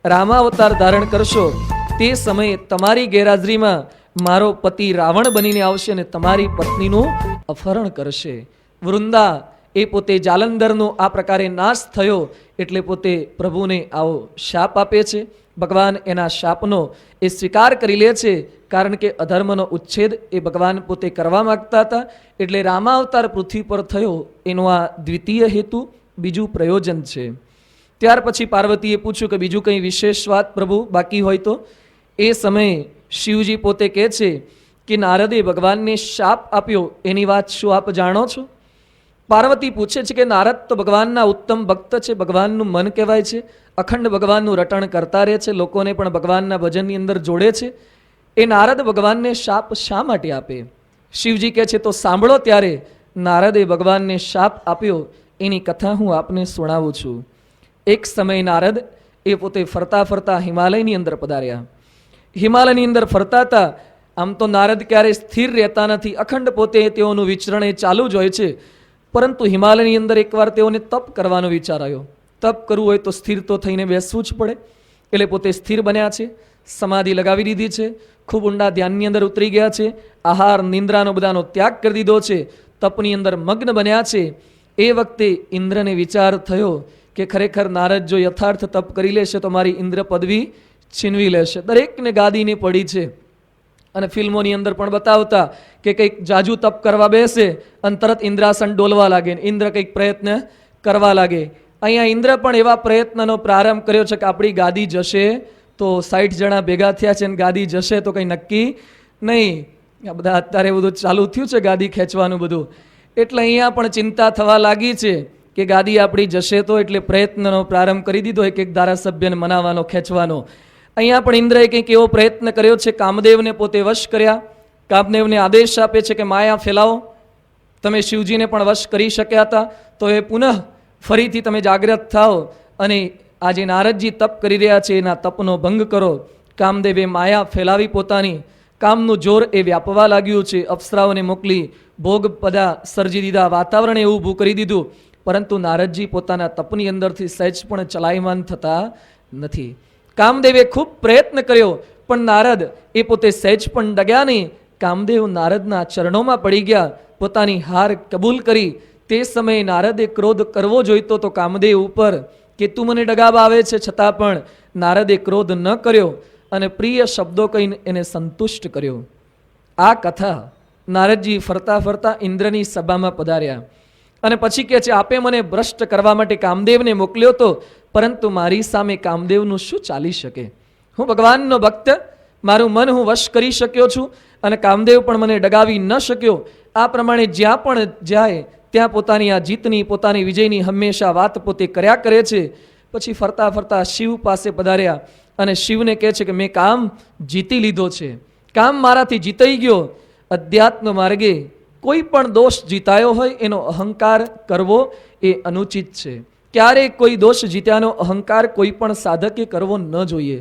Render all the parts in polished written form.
રામાવતાર ધારણ કરશો તે સમયે તમારી ગેરહાજરીમાં મારો પતિ રાવણ બનીને આવશે અને તમારી પત્નીનું અપહરણ કરશે. વૃંદા એ પોતે જાલંધરનો આ પ્રકારે નાશ થયો એટલે પોતે પ્રભુને આવો શાપ આપે છે. ભગવાન એના શાપનો એ સ્વીકાર કરી લે છે, કારણ કે અધર્મનો ઉચ્છેદ એ ભગવાન પોતે કરવા માગતા હતા. એટલે રામાવતાર પૃથ્વી પર થયો એનો આ દ્વિતીય હેતુ, બીજું પ્રયોજન છે. ત્યાર પછી પાર્વતીએ પૂછ્યું કે બીજું કંઈ વિશેષ વાત પ્રભુ બાકી હોય તો. એ સમયે શિવજી પોતે કહે છે કે નારદે ભગવાનને શાપ આપ્યો એની વાત શું આપ જાણો છો? પાર્વતી પૂછે છે કે નારદ તો ભગવાનના ઉત્તમ ભક્ત છે, ભગવાનનું મન કહેવાય છે, અખંડ ભગવાનનું રટણ કરતા રહે છે, લોકોને પણ ભગવાનના ભજનની અંદર જોડે છે. એ નારદ ભગવાનને શાપ શા માટે આપે? શિવજી કહે છે તો સાંભળો. ત્યારે નારદે ભગવાનને શાપ આપ્યો એની કથા હું આપને સુણાવું છું. એક સમય નારદ એ પોતે ફરતા ફરતા હિમાલયની અંદર પધાર્યા. હિમાલયની અંદર ફરતા હતા. આમ તો નારદ ક્યારેય સ્થિર રહેતા નથી, અખંડ પોતે તેઓનું વિચરણ એ ચાલુ જ હોય છે. પરંતુ હિમાલયની અંદર એકવાર તેઓને તપ કરવાનો વિચાર આવ્યો. તપ કરવું હોય તો સ્થિર તો થઈને બેસવું જ પડે. એટલે પોતે સ્થિર બન્યા છે, સમાધિ લગાવી દીધી છે, ખૂબ ઊંડા ધ્યાનની અંદર ઉતરી ગયા છે, આહાર નિંદ્રાનો બધાનો ત્યાગ કરી દીધો છે, તપની અંદર મગ્ન બન્યા છે. એ વખતે ઇન્દ્રને વિચાર થયો કે ખરેખર નારદ જો યથાર્થ તપ કરી લેશે તો મારી ઇન્દ્ર પદવી છીનવી લેશે. દરેકને ગાદીની પડી છે. અને ફિલ્મોની અંદર પણ બતાવતા કે કંઈક જાજુ તપ કરવા બેસે અને તરત ઇન્દ્રાસન ડોલવા લાગે, ઇન્દ્ર કંઈક પ્રયત્ન કરવા લાગે. અહીંયા ઇન્દ્ર પણ એવા પ્રયત્નનો પ્રારંભ કર્યો છે કે આપણી ગાદી જશે તો 60 જણા ભેગા થયા છે અને ગાદી જશે તો કંઈ નક્કી નહીં. આ બધા અત્યારે બધું ચાલુ થયું છે ગાદી ખેંચવાનું બધું. એટલે અહીંયા પણ ચિંતા થવા લાગી છે કે ગાદી આપણી જશે તો, એટલે પ્રયત્નનો પ્રારંભ કરી દીધો એક ધારાસભ્યને મનાવવાનો, ખેંચવાનો. અહીંયા પણ ઇન્દ્રએ કંઈક એવો પ્રયત્ન કર્યો છે, કામદેવને પોતે વશ કર્યા. કામદેવને આદેશ આપે છે કે માયા ફેલાવો. તમે શિવજીને પણ વશ કરી શક્યા હતા, તો એ પુનઃ ફરીથી તમે જાગ્રત થાઓ અને આજે નારદજી તપ કરી રહ્યા છે એના તપનો ભંગ કરો. કામદેવે માયા ફેલાવી પોતાની, કામનું જોર એ વ્યાપવા લાગ્યું છે. અપ્સરાઓને મોકલી ભોગ બધા સર્જી દીધા, વાતાવરણ એવું ઊભું કરી દીધું. પરંતુ નારદજી પોતાના તપની અંદરથી સહેજ પણ ચલાયમાન થતા નથી. કામદેવે ખૂબ પ્રયત્ન કર્યો પણ નારદ એ પોતે સહેજ પણ ડગ્યા નહીં. કામદેવ નારદના ચરણોમાં પડી ગયા, પોતાની હાર કબૂલ કરી. તે સમયે નારદે ક્રોધ કરવો જોઈતો તો કામદેવ ઉપર કે તું મને ડગાવા આવે છે, છતાં પણ નારદે ક્રોધ ન કર્યો અને પ્રિય શબ્દો કહીને એને સંતુષ્ટ કર્યો. આ કથા નારદજી ફરતા ફરતા ઇન્દ્રની સભામાં પધાર્યા અને પછી કહે છે આપે મને ભ્રષ્ટ કરવા માટે કામદેવને મોકલ્યો તો, પરંતુ મારી સામે કામદેવનું શું ચાલી શકે? હું ભગવાનનો ભક્ત, મારું મન હું વશ કરી શક્યો છું અને કામદેવ પણ મને ડગાવી ન શક્યો. આ પ્રમાણે જ્યાં પણ જાય ત્યાં પોતાની આ જીતની, પોતાની વિજયની હંમેશા વાત પોતે કર્યા કરે છે. પછી ફરતા ફરતા શિવ પાસે પધાર્યા અને શિવને કહે છે કે મેં કામ જીતી લીધો છે, કામ મારાથી જીતાઈ ગયો. અધ્યાત્મ માર્ગે કોઈ પણ દોષ જીતાયો હોય એનો અહંકાર કરવો એ અનુચિત છે. ક્યારેય કોઈ દોષ જીત્યાનો અહંકાર કોઈ પણ સાધકે કરવો ન જોઈએ.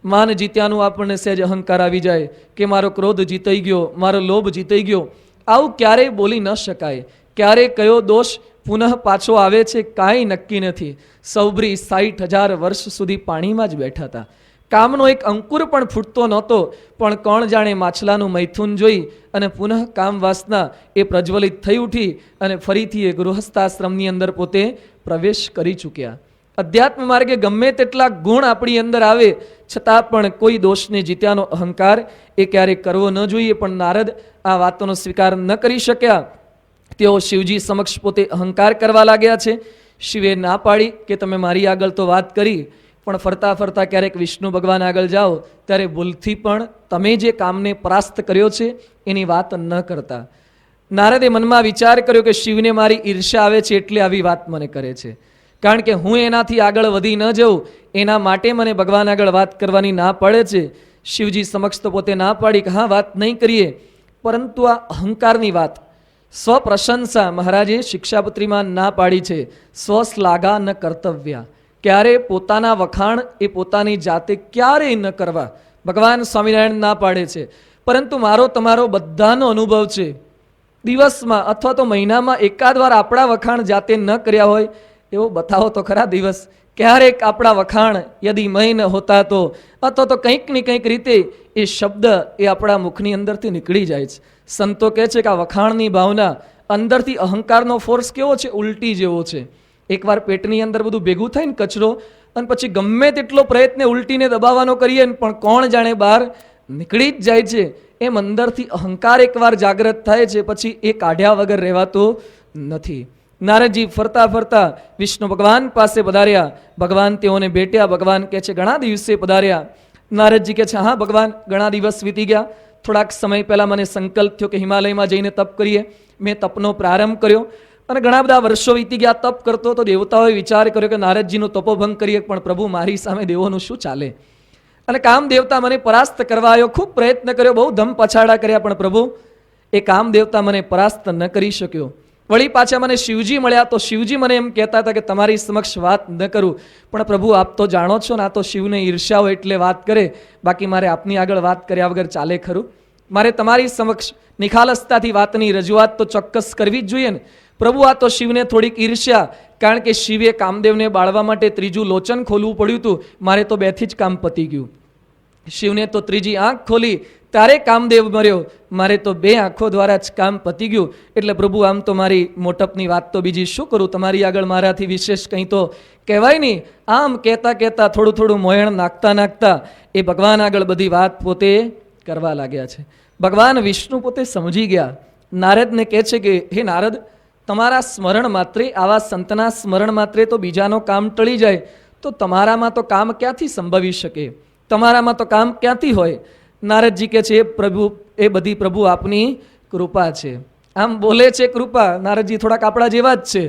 માન જીત્યાનું આપણને સહેજ અહંકાર આવી જાય કે મારો ક્રોધ જીતાઈ ગયો, મારો લોભ જીતાઈ ગયો, આવું ક્યારેય બોલી ન શકાય. ક્યારે કયો દોષ પુનઃ પાછો આવે છે કાંઈ નક્કી નથી. સૌભરી 60,000 વર્ષ સુધી પાણીમાં જ બેઠા હતા, કામનો એક અંકુર પણ ફૂટતો નહોતો. પણ કોણ જાણે માછલાનું મૈથુન જોઈ અને પુનઃ કામ વાસના એ પ્રજ્વલિત થઈ ઉઠી અને ફરીથી એ ગૃહસ્થાશ્રમની અંદર પોતે પ્રવેશ કરી ચૂક્યા. અધ્યાત્મ માર્ગે ગમે તેટલા ગુણ આપણી અંદર આવે છતાં પણ કોઈ દોષને જીત્યાનો અહંકાર એ ક્યારેય કરવો ન જોઈએ. પણ નારદ આ વાતોનો સ્વીકાર ન કરી શક્યા. તેઓ શિવજી સમક્ષ પોતે અહંકાર કરવા લાગ્યા છે. શિવે ના પાડી કે તમે મારી આગળ તો વાત કરી, પણ ફરતા ફરતા ક્યારેક વિષ્ણુ ભગવાન આગળ જાઓ ત્યારે ભૂલથી પણ તમે જે કામને પરાસ્ત કર્યો છે એની વાત ન કરતા. નારદે મનમાં વિચાર કર્યો કે શિવને મારી ઈર્ષ્યા આવે છે એટલે આવી વાત મને કરે છે, કારણ કે હું એનાથી આગળ વધી ન જાઉં એના માટે મને ભગવાન આગળ વાત કરવાની ના પડે છે. શિવજી સમક્ષ તો પોતે ના પાડી કે હા વાત નહીં કરીએ, પરંતુ આ અહંકારની વાત, સ્વપ્રશંસા મહારાજે શિક્ષાપત્રીમાં ના પાડી છે. સ્વશ્લાઘા ન કર્તવ્ય, ક્યારે પોતાના વખાણ એ પોતાની જાતે ક્યારેય ન કરવા ભગવાન સ્વામિનારાયણ ના પાડે છે. પરંતુ મારો તમારો બધાનો અનુભવ છે, દિવસમાં અથવા તો મહિનામાં એકાદ વાર આપણા વખાણ જાતે ન કર્યા હોય એવો બતાવો તો ખરા દિવસ ક્યારેક આપણા વખાણ યદિ મય ન હોતા તો અથવા તો કંઈક ને કંઈક રીતે એ શબ્દ એ આપણા મુખની અંદરથી નીકળી જાય છે. સંતો કહે છે કે આ વખાણની ભાવના અંદરથી અહંકારનો ફોર્સ કેવો છે, ઉલટી જેવો છે. એકવાર પેટની અંદર બધું ભેગું થાય ને કચરો, અને પછી ગમે તેટલો પ્રયત્ન ઉલટીને દબાવવાનો કરીએ ને પણ કોણ જાણે બહાર નીકળી જ જાય છે. એમ અંદરથી અહંકાર એકવાર જાગૃત થાય છે, પછી એ કાઢ્યા વગર રહેવાતો નથી. નારદજી ફરતા ફરતા વિષ્ણુ ભગવાન પાસે પધાર્યા. ભગવાન તેઓને ભેટ્યા. ભગવાન કહે છે ઘણા દિવસે પધાર્યા. નારદજી કહે છે હા ભગવાન, ઘણા દિવસ વીતી ગયા. થોડાક સમય પહેલા મને સંકલ્પ થયો કે હિમાલયમાં જઈને તપ કરીએ. મેં તપનો પ્રારંભ કર્યો અને ઘણા બધા વર્ષો વીતી ગયા. તપ કરતો તો દેવતાઓએ વિચાર કર્યો કે નારદજીનો તપોભંગ કરીએ, પણ પ્રભુ મારી સામે દેવોનું શું ચાલે. અને કામ દેવતા મને પરાસ્ત કરવા આવ્યો. ખૂબ પ્રયત્ન કર્યો, બહુ ધમ પછાડા કર્યા, પણ પ્રભુ એ કામ દેવતા મને પરાસ્ત ન કરી શક્યો. વળી પાછા મને શિવજી મળ્યા તો શિવજી મને એમ કહેતા હતા કે તમારી સમક્ષ વાત ન કરું, પણ પ્રભુ આપ તો જાણો છો ને આ તો શિવને ઈર્ષ્યા હોય એટલે વાત કરે, બાકી મારે આપની આગળ વાત કર્યા વગર ચાલે ખરું? મારે તમારી સમક્ષ નિખાલસતાથી વાતની રજૂઆત તો ચોક્કસ કરવી જ જોઈએ ને. પ્રભુ આ તો શિવને થોડીક ઈર્ષ્યા, કારણ કે શિવે કામદેવને બાળવા માટે ત્રીજું લોચન ખોલવું પડ્યું હતું. મારે તો બેથી જ કામ પતી ગયું. શિવને તો ત્રીજી આંખ ખોલી ત્યારે કામદેવ મર્યો, મારે તો બે આંખો દ્વારા જ કામ પતી ગયું. એટલે પ્રભુ આમ તો મારી મોટપની વાત તો બીજી શું કરું, તમારી આગળ મારાથી વિશેષ કંઈ તો કહેવાય નહીં. આમ કહેતા કહેતા થોડું થોડું મોયણ નાખતા નાખતા એ ભગવાન આગળ બધી વાત પોતે કરવા લાગ્યા છે. ભગવાન વિષ્ણુ પોતે સમજી ગયા. નારદને કહે છે કે હે નારદ, તમારા સ્મરણ માત્રે, આવા સંતના સ્મરણ માત્રે તો બીજાનો કામ ટળી જાય, તો તમારામાં તો કામ ક્યાંથી સંભવી શકે, તમારામાં તો કામ ક્યાંથી હોય? નારદજી કહે છે પ્રભુ, એ બધી પ્રભુ આપની કૃપા છે. આમ બોલે છે કૃપા. નારદજી થોડાક આપણા જેવા જ છે.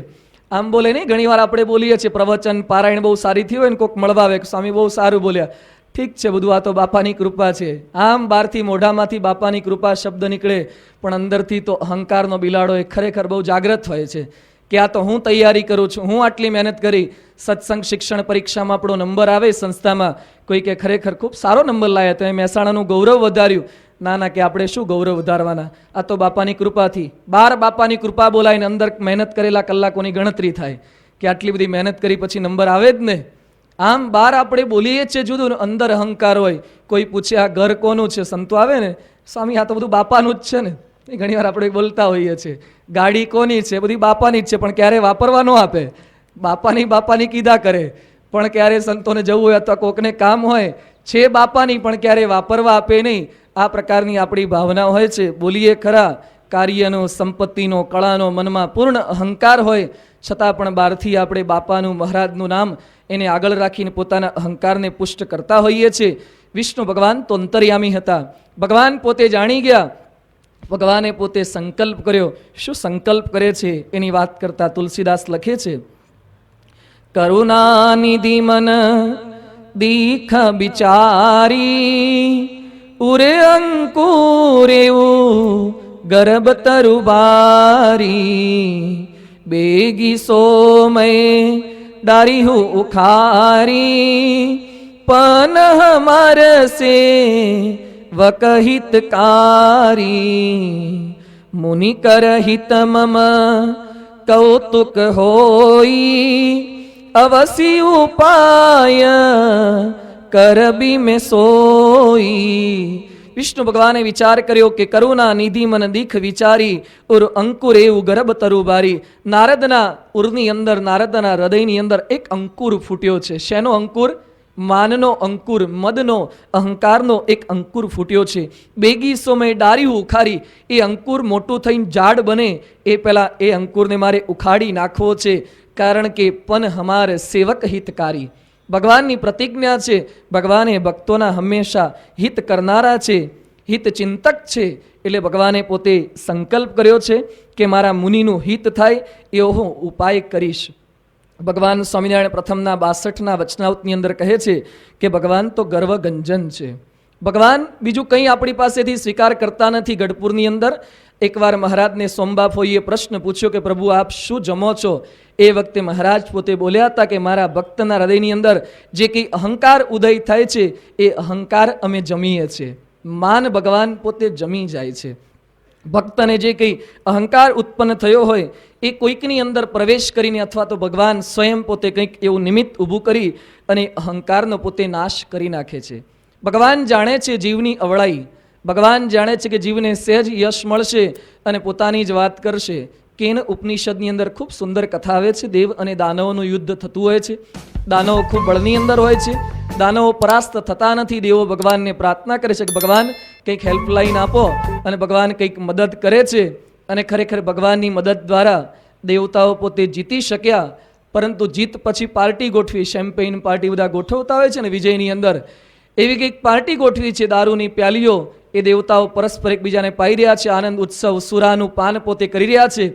આમ બોલે નહીં, ઘણી વાર આપણે બોલીએ છીએ પ્રવચન પારાયણ બહુ સારી થઈ હોય ને કોઈક મળવા આવે, સ્વામી બહુ સારું બોલ્યા, ઠીક છે, બધું આ તો બાપાની કૃપા છે. આમ બહારથી મોઢામાંથી બાપાની કૃપા શબ્દ નીકળે, પણ અંદરથી તો અહંકારનો બિલાડો એ ખરેખર બહુ જાગૃત હોય છે કે આ તો હું તૈયારી કરું છું, હું આટલી મહેનત કરી, સત્સંગ શિક્ષણ પરીક્ષામાં આપણો નંબર આવે સંસ્થામાં, કોઈ કે ખરેખર ખૂબ સારો નંબર લાવ્યા, તો એ મહેસાણાનું ગૌરવ વધાર્યું. ના ના, કે આપણે શું ગૌરવ વધારવાના, આ તો બાપાની કૃપાથી. બહાર બાપાની કૃપા બોલાય ને અંદર મહેનત કરેલા કલાકોની ગણતરી થાય કે આટલી બધી મહેનત કરી પછી નંબર આવે જ ને. આમ બહાર આપણે બોલીએ છીએ જુદું, અંદર અહંકાર હોય. કોઈ પૂછે આ ઘર કોનું છે, સંતો આવે ને, સ્વામી આ તો બધું બાપાનું જ છે ને. ઘણી વાર આપણે બોલતા હોઈએ છીએ ગાડી કોની છે, બધી બાપાની જ છે, પણ ક્યારે વાપરવા ન આપે. બાપાની કીધા કરે, પણ ક્યારે સંતોને જવું હોય અથવા કોકને કામ હોય છે બાપાની, પણ ક્યારે વાપરવા આપે નહીં. આ પ્રકારની આપણી ભાવના હોય છે. બોલીએ ખરા, કાર્યનો, સંપત્તિનો, કળાનો મનમાં પૂર્ણ અહંકાર હોય, છતાં પણ બહારથી આપણે બાપાનું, મહારાજનું નામ એને આગળ રાખીને પોતાના અહંકારને પુષ્ટ કરતા હોઈએ છીએ. વિષ્ણુ ભગવાન તો અંતર્યામી હતા. ભગવાન પોતે જાણી ગયા. ભગવાને પોતે સંકલ્પ કર્યો. શું સંકલ્પ કરે છે એની વાત કરતા તુલસીદાસ લખે છે, કરુણાનિધિ મન દીખ બિચારી, ઉરે અંકુરેવું ગર્ભ તરુબારી, બેગી સોમય डारी हूँ उखारी, पन हमार से वकहितकारी, मुनि कर हित मम कौतुक होई, अवसि उपाय करबी में सोई. વિષ્ણુ ભગવાને વિચાર કર્યો કે કરુણા નિધિ મન દીખ વિચારી, ઉર અંકુર એવું ગર્ભ તરુબારી. નારદના ઉરની અંદર, નારદના હૃદયની અંદર એક અંકુર ફૂટ્યો છે. શેનો અંકુર? માનનો અંકુર, મદનો, અહંકારનો એક અંકુર ફૂટ્યો છે. બેગી સોમે ડારી ઉખારી, એ અંકુર મોટું થઈને ઝાડ બને એ પહેલા એ અંકુરને મારે ઉખાડી નાખવો છે, કારણ કે પન હમાર સેવક હિતકારી. ભગવાનની પ્રતિજ્ઞા છે. ભગવાને ભક્તોના હંમેશા હિત કરનારા છે, હિત ચિંતક છે. એટલે ભગવાને પોતે સંકલ્પ કર્યો છે કે મારા મુનિનું હિત થાય એવો હું ઉપાય કરીશ. ભગવાન સ્વામિનારાયણ પ્રથમના 62ના વચનાવતની અંદર કહે છે કે ભગવાન તો ગર્વગંજન છે. ભગવાન બીજું કંઈ આપણી પાસેથી સ્વીકાર કરતા નથી. ગઢપુરની અંદર એકવાર મહારાજને સોમબાફોઈએ પ્રશ્ન પૂછ્યો કે પ્રભુ આપ શું જમો છો? એ વખતે મહારાજ પોતે બોલ્યા હતા કે મારા ભક્તના હૃદયની અંદર જે કંઈ અહંકાર ઉદય થાય છે એ અહંકાર અમે જમીએ છીએ. માન ભગવાન પોતે જમી જાય છે. ભક્તને જે કંઈ અહંકાર ઉત્પન્ન થયો હોય એ કોઈકની અંદર પ્રવેશ કરીને અથવા તો ભગવાન સ્વયં પોતે કંઈક એવું નિમિત્ત ઊભું કરી અને અહંકારનો પોતે નાશ કરી નાખે છે. ભગવાન જાણે છે જીવની અવળાઈ, ભગવાન જાણે છે કે જીવને સહેજ યશ મળશે અને પોતાની જ વાત કરશે. કેન ઉપનિષદની અંદર ખૂબ સુંદર કથા આવે છે. દેવ અને દાનવોનું યુદ્ધ થતું હોય છે. દાનવો ખૂબ બળની અંદર હોય છે. દાનવો પરાસ્ત થતા નથી. દેવો ભગવાનને પ્રાર્થના કરે છે કે ભગવાન કંઈક હેલ્પલાઇન આપો, અને ભગવાન કંઈક મદદ કરે છે. અને ખરેખર ભગવાનની મદદ દ્વારા દેવતાઓ પોતે જીતી શક્યા. પરંતુ જીત પછી પાર્ટી ગોઠવી, શેમ્પેઇન પાર્ટી બધા ગોઠવતા હોય છે ને વિજયની અંદર, એવી કંઈક પાર્ટી ગોઠવી છે. દારૂની પ્યાલીઓ એ દેવતાઓ પરસ્પર એકબીજાને પાઈ રહ્યા છે. આનંદ ઉત્સવ સુરાનું પાન પોતે કરી રહ્યા છે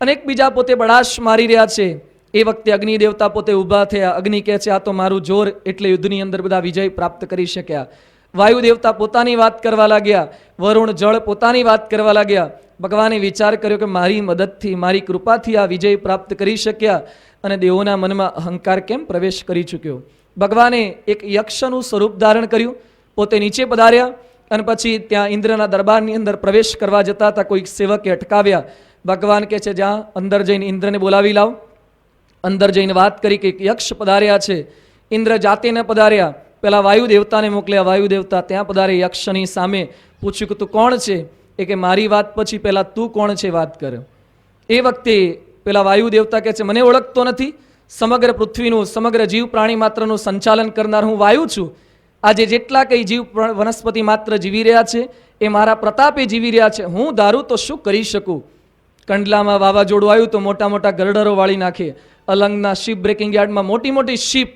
અને એકબીજા પોતે બળાશ મારી રહ્યા છે. એ વખતે અગ્નિ દેવતા પોતે ઊભા થયા. અગ્નિ કહે છે આ તો મારું જોર, એટલે યુદ્ધની અંદર બધા વિજય પ્રાપ્ત કરી શક્યા. વાયુ દેવતા પોતાની વાત કરવા લાગ્યા. વરુણ જળ પોતાની વાત કરવા લાગ્યા. ભગવાને વિચાર કર્યો કે મારી મદદથી, મારી કૃપાથી આ વિજય પ્રાપ્ત કરી શક્યા, અને દેવોના મનમાં અહંકાર કેમ પ્રવેશ કરી ચૂક્યો. ભગવાને એક યક્ષનું સ્વરૂપ ધારણ કર્યું, પોતે નીચે પધાર્યા અને પછી ત્યાં ઇન્દ્રના દરબારની અંદર પ્રવેશ કરવા જતા હતા. કોઈક સેવકે અટકાવ્યા. ભગવાન કહે છે જ્યાં અંદર જઈને ઇન્દ્રને બોલાવી લાવ. અંદર જઈને વાત કરી કે યક્ષ પધાર્યા છે. ઇન્દ્ર જાતે ન પધાર્યા, પેલા વાયુ દેવતાને મોકલ્યા. વાયુ દેવતા ત્યાં પધારે. યક્ષની સામે પૂછ્યું કે તું કોણ છે? એ કે મારી વાત પછી પહેલા તું કોણ છે વાત કર. એ વખતે પેલા વાયુ દેવતા કહે છે મને ઓળખતો નથી? સમગ્ર પૃથ્વીનું, સમગ્ર જીવ પ્રાણી માત્રનું સંચાલન કરનાર હું વાયુ છું. આજે જેટલા કંઈ જીવ વનસ્પતિ માત્ર જીવી રહ્યા છે એ મારા પ્રતાપે જીવી રહ્યા છે. હું ધારું તો શું કરી શકું? કંડલામાં વાવાઝોડું આવ્યું તો મોટા મોટા ગરડરો વાળી નાખે. અલંગના શિપ બ્રેકિંગ યાર્ડમાં મોટી મોટી શિપ,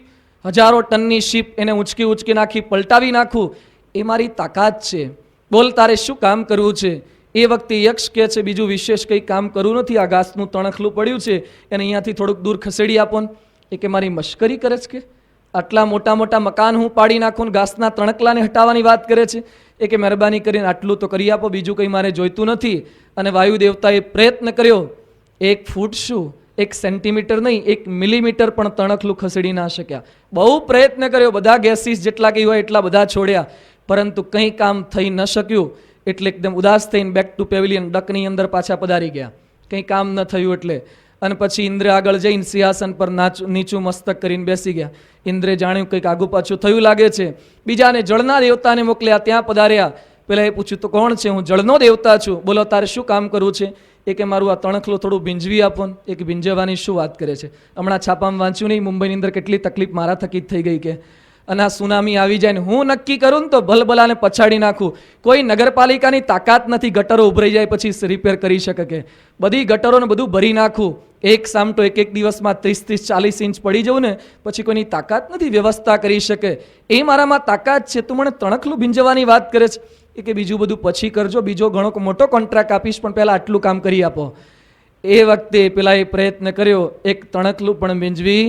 હજારો ટનની શિપ, એને ઉંચકી નાખી પલટાવી નાખું, એ મારી તાકાત છે. બોલ તારે શું કામ કરવું છે? એ વખતે યક્ષ કહે છે બીજું વિશેષ કંઈ કામ કરવું નથી. આ ઘાસનું તણખલું પડ્યું છે એને અહીંયાથી થોડુંક દૂર ખસેડી આપો ને. એ કે મારી મશ્કરી કરે છે કે આટલા મોટા મોટા મકાન હું પાડી નાખું ને ઘાસના તણખલાને હટાવવાની વાત કરે છે? એ કે મહેરબાની કરીને આટલું તો કરી આપો, બીજું કંઈ મારે જોઈતું નથી. અને વાયુ દેવતાએ પ્રયત્ન કર્યો. 1 ફૂટ શું, 1 સેન્ટીમીટર નહીં, 1 મિલીમીટર પણ તણખલું ખસેડી ના શક્યા. બહુ પ્રયત્ન કર્યો, બધા ગેસીસ જેટલા કંઈ હોય એટલા બધા છોડ્યા, પરંતુ કંઈ કામ થઈ ન શક્યું. એટલે એકદમ ઉદાસ થઈને બેક ટુ પેવિલિયન, ડકની અંદર પાછા પધારી ગયા. કંઈ કામ ન થયું એટલે. અને પછી ઇન્દ્ર આગળ જઈને સિંહાસન પર નીચું મસ્તક કરીને બેસી ગયા. ઇન્દ્રે જાણ્યું કંઈક આગુ પાછું થયું લાગે છે. બીજાને જળના દેવતાને મોકલ્યા, ત્યાં પધાર્યા. પેલા એ પૂછ્યું તો કોણ છે? હું જળનો દેવતા છું. બોલો તારે શું કામ કરવું છે? એ કે મારું આ તણખલું થોડું ભીંજવી આપો ને. એક ભીંજવાની શું વાત કરે છે? હમણાં છાપામાં વાંચ્યું નહીં, મુંબઈની અંદર કેટલી તકલીફ મારા થકી જ થઈ ગઈ કે. અને આ સુનામી આવી જાય ને હું નક્કી કરું ને તો ભલભલાને પછાડી નાખું. કોઈ નગરપાલિકાની તાકાત નથી ગટરો ઉભરાઈ જાય પછી રિપેર કરી શકે કે. બધી ગટરોને બધું ભરી નાખું. એક સામટો એક દિવસમાં 30-40 ઇંચ પડી જવું ને પછી કોઈની તાકાત નથી વ્યવસ્થા કરી શકે. એ મારામાં તાકાત છે. તું મને તણખલું ભીંજવાની વાત કરે છે? એ કે બીજું બધું પછી કરજો, બીજો ઘણો મોટો કોન્ટ્રાક્ટ આપીશ, પણ પહેલાં આટલું કામ કરી આપો. એ વખતે પેલા એ પ્રયત્ન કર્યો, એક તણખલું પણ ભીંજવી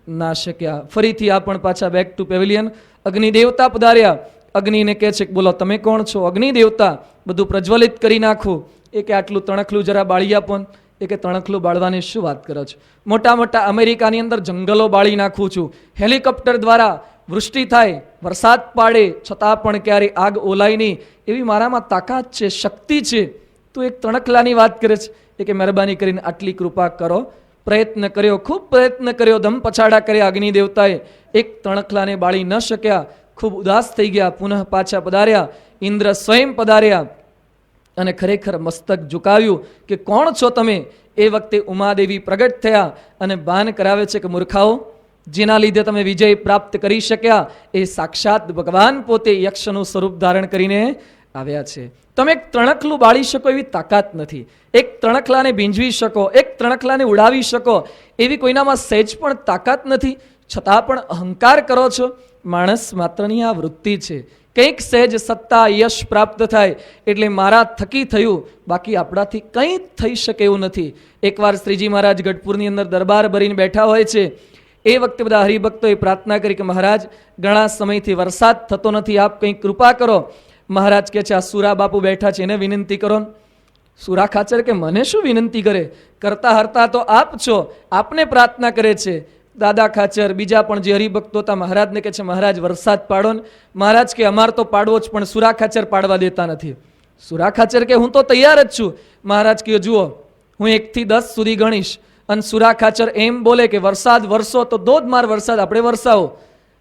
ના શક્યા. ફરીથી આ પણ પાછા બેક ટુ પેવિલિયન. અગ્નિ દેવતા પધાર્યા. અગ્નિને કહે છે કે બોલો તમે કોણ છો? અગ્નિ દેવતા બધું પ્રજ્વલિત કરી નાખું. એ કે આટલું તણખલું જરા બાળી આપો. એ કે તણખલું બાળવાની શું વાત કરો છો? મોટા મોટા અમેરિકાની અંદર જંગલો બાળી નાખું છું. હેલિકોપ્ટર દ્વારા વૃષ્ટિ થાય, વરસાદ પાડે, છતાં પણ ક્યારે આગ ઓલાય નહીં, એવી મારામાં તાકાત છે, શક્તિ છે. તું એક તણખલાની વાત કરે છે? એ કે મહેરબાની કરીને આટલી કૃપા કરો. પ્રયત્ન કર્યો, ખૂબ પ્રયત્ન કર્યો, ધમ પછાડા કર્યા. અગ્નિ દેવતાએ એક તણખલાને બાળી ન શક્યા. ખૂબ ઉદાસ થઈ ગયા. પુનઃ પાછા પધાર્યા. ઇન્દ્ર સ્વયં પધાર્યા અને ખરેખર મસ્તક ઝુકાવ્યું કે કોણ છો તમે? એ વખતે ઉમાદેવી પ્રગટ થયા અને ભાન કરાવે છે કે મૂર્ખાઓ, જેના લીધે તમે વિજય પ્રાપ્ત કરી શક્યા એ સાક્ષાત ભગવાન પોતે યક્ષનું સ્વરૂપ ધારણ કરીને આવ્યા છે. તમે એક તણખલું બાળી શકો એવી તાકાત નથી. એક તણખલાને ભીંજવી શકો, એક તણખલાને ઉડાવી શકો એવી કોઈનામાં સહેજ પણ તાકાત નથી. છતાં પણ અહંકાર કરો છો. માણસ માત્રની આ વૃત્તિ છે. કંઈક સહેજ સત્તા યશ પ્રાપ્ત થાય એટલે મારા થકી થયું, બાકી આપણાથી કંઈ થઈ શકે એવું નથી. એકવાર શ્રીજી મહારાજ ગઢપુરની અંદર દરબાર ભરીને બેઠા હોય છે. એ વખતે બધા હરિભક્તોએ પ્રાર્થના કરી કે મહારાજ ઘણા સમયથી વરસાદ થતો નથી, આપ કંઈક કૃપા કરો. મહારાજ કહે છે આ સુરા બાપુ બેઠા છે એને વિનંતી કરો. સુરા ખાચર કે મને શું વિનંતી કરે? કરતા હરતા તો આપ છો, આપને પ્રાર્થના કરે છે. દાદા ખાચર બીજા પણ જે હરિભક્તો હતા મહારાજને કહે છે મહારાજ વરસાદ પાડો ને. મહારાજ કે અમાર તો પાડવો જ, પણ સુરા ખાચર પાડવા દેતા નથી. સુરા ખાચર કે હું તો તૈયાર જ છું. મહારાજ કહ્યું જુઓ, હું 1 થી 10 સુધી ગણીશ અને સુરા ખાચર એમ બોલે કે વરસાદ વરસો તો ધોધમાર વરસાદ આપણે વરસાવો.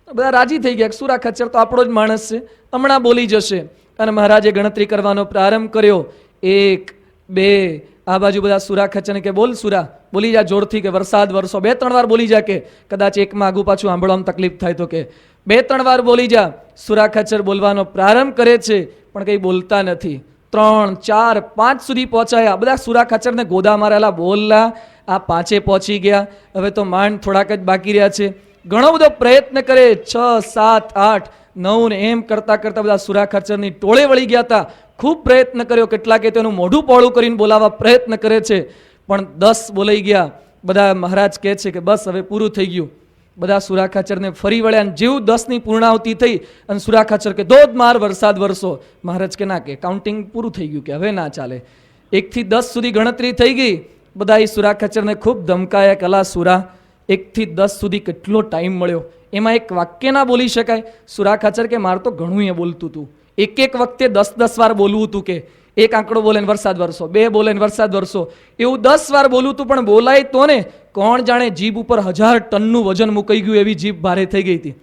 બધા રાજી થઈ ગયા. સુરા ખાચર તો આપણો જ માણસ છે, હમણાં બોલી જશે. અને મહારાજે ગણતરી કરવાનો પ્રારંભ કર્યો. 1, 2, આ બાજુ બધા સુરા ખાચરને કે બોલ સુરા, બોલી જા જોરથી કે વરસાદ વરસો. 2-3 વાર બોલી જા, કે કદાચ એકમાં આગુ પાછું સાંભળવામાં તકલીફ થાય તો કે 2-3 વાર બોલી જા. સુરા ખાચર બોલવાનો પ્રારંભ કરે છે પણ કંઈ બોલતા નથી. 3, 4, 5 સુધી પહોંચાયા. બધા સુરા ખાચરને ગોદા મારેલા, બોલલા. આ 5 પહોંચી ગયા. હવે તો માંડ થોડાક જ બાકી રહ્યા છે. ઘણો બધો પ્રયત્ન કરે. 6, 7, 8, 9 ને એમ કરતા કરતા બધા સુરા ખાચરની ટોળે વળી ગયા હતા. ખૂબ પ્રયત્ન કર્યો. કેટલાકે તેનું મોઢું પહોળું કરીને બોલાવવા પ્રયત્ન કરે છે પણ 10 બોલાઈ ગયા. બધા મહારાજ કહે છે કે બસ હવે પૂરું થઈ ગયું. બધા સુરા ખાચરને ફરી વળ્યા. જેવું 10ની પૂર્ણાવતી થઈ અને સુરા ખાચર કે ધોધમાર વરસાદ વરસો. મહારાજ કે ના, કે કાઉન્ટિંગ પૂરું થઈ ગયું, કે હવે ના ચાલે. 1 થી 10 સુધી ગણતરી થઈ ગઈ. બધા એ સુરા ખાચરને ખૂબ ધમકાયા કે અલા સુરા, 1 થી 10 સુધી કેટલો ટાઈમ મળ્યો, એમાં એક વાક્ય ના બોલી શકાય? સુરા ખાચર કે માર તો ઘણું એ બોલતું હતું, એક વખતે 10 વાર બોલવું હતું. કે એક આંકડો બોલે ને વરસાદ વરસો, 2 બોલે ને વરસાદ વરસો, એવું 10 વાર બોલવું હતું પણ બોલાય તો ને. કોણ જાણે જીભ ઉપર 1000 ટનનું વજન મુકાઈ ગયું એવી જીભ ભારે થઈ ગઈ હતી.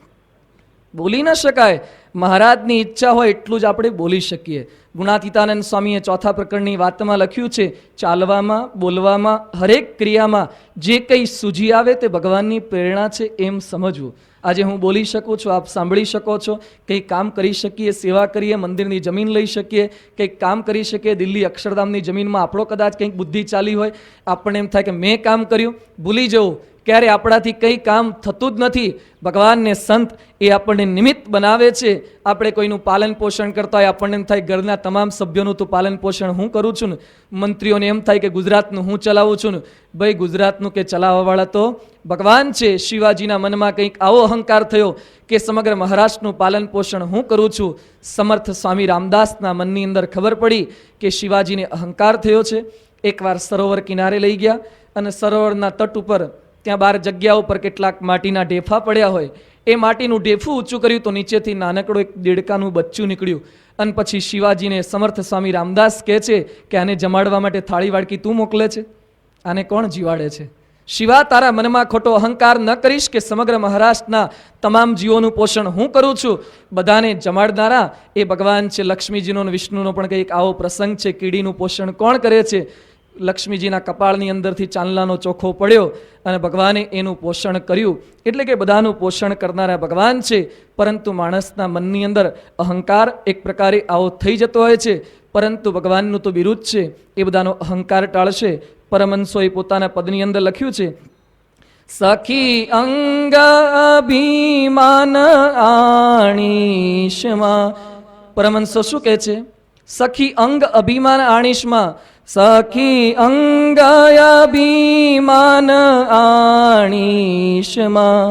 બોલી ન શકાય. મહારાજની ઈચ્છા હોય એટલું જ આપણે બોલી શકીએ. ગુણાતીતાનંદ સ્વામીએ 4થા પ્રકરણની વાતમાં લખ્યું છે, ચાલવામાં, બોલવામાં, હરેક ક્રિયામાં જે કંઈ સૂઝી આવે તે ભગવાનની પ્રેરણા છે એમ સમજવું. આજે હું બોલી શકું છું, આપ સાંભળી શકો છો, કંઈક કામ કરી શકીએ, સેવા કરીએ, મંદિરની જમીન લઈ શકીએ, કંઈક કામ કરી શકીએ. દિલ્હી અક્ષરધામની જમીનમાં આપણો કદાચ કંઈક બુદ્ધિ ચાલી હોય, આપણને એમ થાય કે મેં કામ કર્યું, ભૂલી જવું. ક્યારે આપણાથી કંઈ કામ થતું જ નથી. ભગવાનને સંત એ આપણને નિમિત્ત બનાવે છે. આપણે કોઈનું પાલન પોષણ કરતા હોય, આપણને એમ થાય ઘરના તમામ સભ્યોનું તો પાલન પોષણ હું કરું છું ને. મંત્રીઓને એમ થાય કે ગુજરાતનું હું ચલાવું છું ને. ભાઈ ગુજરાતનું કે ચલાવવાવાળા તો ભગવાન છે. શિવાજીના મનમાં કંઈક આવો અહંકાર થયો કે સમગ્ર મહારાષ્ટ્રનું પાલન પોષણ હું કરું છું. સમર્થ સ્વામી રામદાસના મનની અંદર ખબર પડી કે શિવાજીને અહંકાર થયો છે. એકવાર સરોવર કિનારે લઈ ગયા અને સરોવરના તટ ઉપર ત્યાં 12 જગ્યા ઉપર કેટલાક માટીના ઢેફા પડ્યા હોય. એ માટીનું ઢેફું ઊંચું કર્યું તો નીચેથી નાનકડું એક દેડકાનું બચ્ચું નીકળ્યું. અને પછી શિવાજીને સમર્થ સ્વામી રામદાસ કહે છે કે આને જમાડવા માટે થાળી વાડકી તું મોકલે છે, આને કોણ જીવાડે છે? શિવા, તારા મનમાં ખોટો અહંકાર ન કરીશ કે સમગ્ર મહારાષ્ટ્રના તમામ જીવોનું પોષણ હું કરું છું. બધાને જમાડનારા એ ભગવાન છે. લક્ષ્મીજીનો અને વિષ્ણુનો પણ કંઈક આવો પ્રસંગ છે. કીડીનું પોષણ કોણ કરે છે? લક્ષ્મીજીના કપાળની અંદરથી ચાંદલાનો ચોખ્ખો પડ્યો અને ભગવાને એનું પોષણ કર્યું. એટલે કે બધાનું પોષણ કરનારા ભગવાન છે. પરંતુ માણસના મનની અંદર અહંકાર એક પ્રકારે આવો થઈ જતો હોય છે. પરંતુ ભગવાનનું તો વિરુદ્ધ છે, એ બધાનો અહંકાર ટાળશે. પરમહંસોએ પોતાના પદની અંદર લખ્યું છે, સખી અંગ અભિમાન આણીશમાં. પરમહંસો શું કહે છે? સખી અંગ અભિમાન આણીશમાં. સખી અંગ અભિમાન આણીશમાં.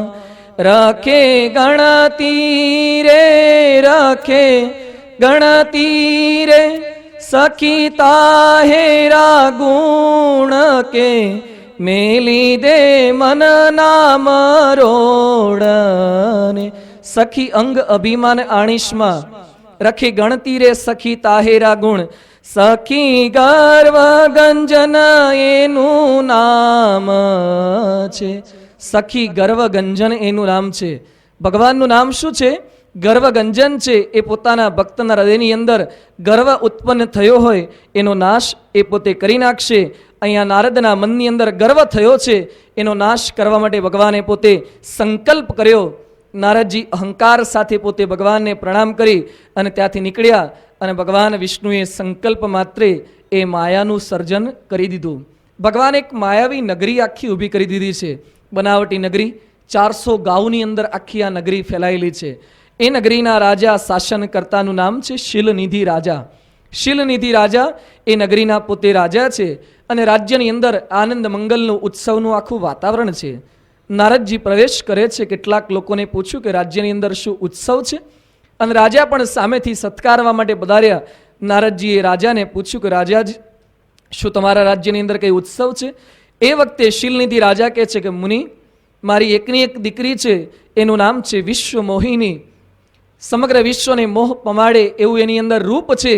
રખે ગણતી રે, રખે ગણતી રે, સખી તાહેરા ગુણ કે મેલી દે મન નામ રોડને. સખી અંગ અભિમાન આણીશમાં. રખી ગણતી રે સખી તાહેરા ગુણ. સખી ગર્વ ગંજન એનું નામ છે. સખી ગર્વ ગંજન એનું નામ છે. ભગવાનનું નામ શું છે? ગર્વ ગંજન છે. એ પોતાના ભક્તના હૃદયની અંદર ગર્વ ઉત્પન્ન થયો હોય એનો નાશ એ પોતે કરી નાખશે. અહીંયા નારદના મનની અંદર ગર્વ થયો છે, એનો નાશ કરવા માટે ભગવાને પોતે સંકલ્પ કર્યો. નારદજી અહંકાર સાથે પોતે ભગવાનને પ્રણામ કરી અને ત્યાંથી નીકળ્યા. અને ભગવાન વિષ્ણુએ સંકલ્પ માત્રે એ માયાનું સર્જન કરી દીધું. ભગવાન એક માયાવી નગરી આખી ઊભી કરી દીધી છે. બનાવટી નગરી. 400 ગાઉની અંદર આખી આ નગરી ફેલાયેલી છે. એ નગરીના રાજા શાસનકર્તાનું નામ છે શીલનિધિ રાજા. શીલનિધિ રાજા એ નગરીના પોતે રાજા છે. અને રાજ્યની અંદર આનંદ મંગલનું ઉત્સવનું આખું વાતાવરણ છે. નારદજી પ્રવેશ કરે છે. કેટલાક લોકોને પૂછ્યું કે રાજ્યની અંદર શું ઉત્સવ છે? અને રાજા પણ સામેથી સત્કારવા માટે પધાર્યા. નારદજીએ રાજાને પૂછ્યું કે રાજાજી, શું તમારા રાજ્યની અંદર કંઈ ઉત્સવ છે? એ વખતે શીલનિધિ રાજા કહે છે કે મુનિ, મારી એકની એક દીકરી છે, એનું નામ છે વિશ્વ મોહિની. સમગ્ર વિશ્વને મોહ પમાડે એવું એની અંદર રૂપ છે.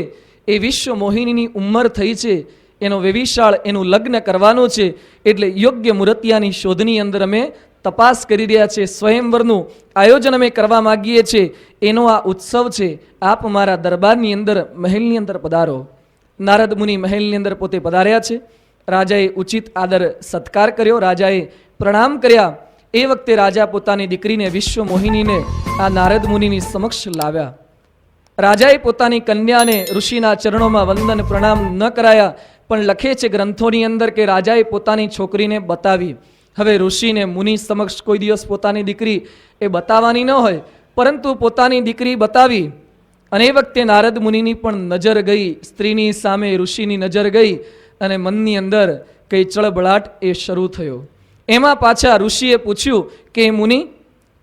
એ વિશ્વ મોહિનીની ઉંમર થઈ છે, એનો વેવિશાળ એનું લગ્ન કરવાનું છે, એટલે યોગ્ય મૂર્તિયાની શોધની અંદર અમે તપાસ કરી રહ્યા છે. સ્વયંવરનું આયોજન અમે કરવા માગીએ છીએ. એનો આ ઉત્સવ છે. આપ મારા દરબારની અંદર, મહેલની અંદર પધારો. નારદ મુનિ મહેલની અંદર પોતે પધાર્યા છે. રાજાએ ઉચિત આદર સત્કાર કર્યો, રાજાએ પ્રણામ કર્યા. એ વખતે રાજા પોતાની દીકરીને વિશ્વ મોહિનીને આ નારદ મુનિની સમક્ષ લાવ્યા. રાજાએ પોતાની કન્યાને ઋષિના ચરણોમાં વંદન પ્રણામ ન કરાયા, પણ લખે છે ગ્રંથોની અંદર કે રાજાએ પોતાની છોકરીને બતાવી. હવે ઋષિને મુનિ સમક્ષ કોઈ દિવસ પોતાની દીકરી એ બતાવવાની ન હોય, પરંતુ પોતાની દીકરી બતાવી. અને એ વખતે નારદ મુનિની પણ નજર ગઈ સ્ત્રીની સામે, ઋષિની નજર ગઈ, અને મનની અંદર કઈ ચળબળાટ એ શરૂ થયો. એમાં પાછા ઋષિએ પૂછ્યું કે મુનિ,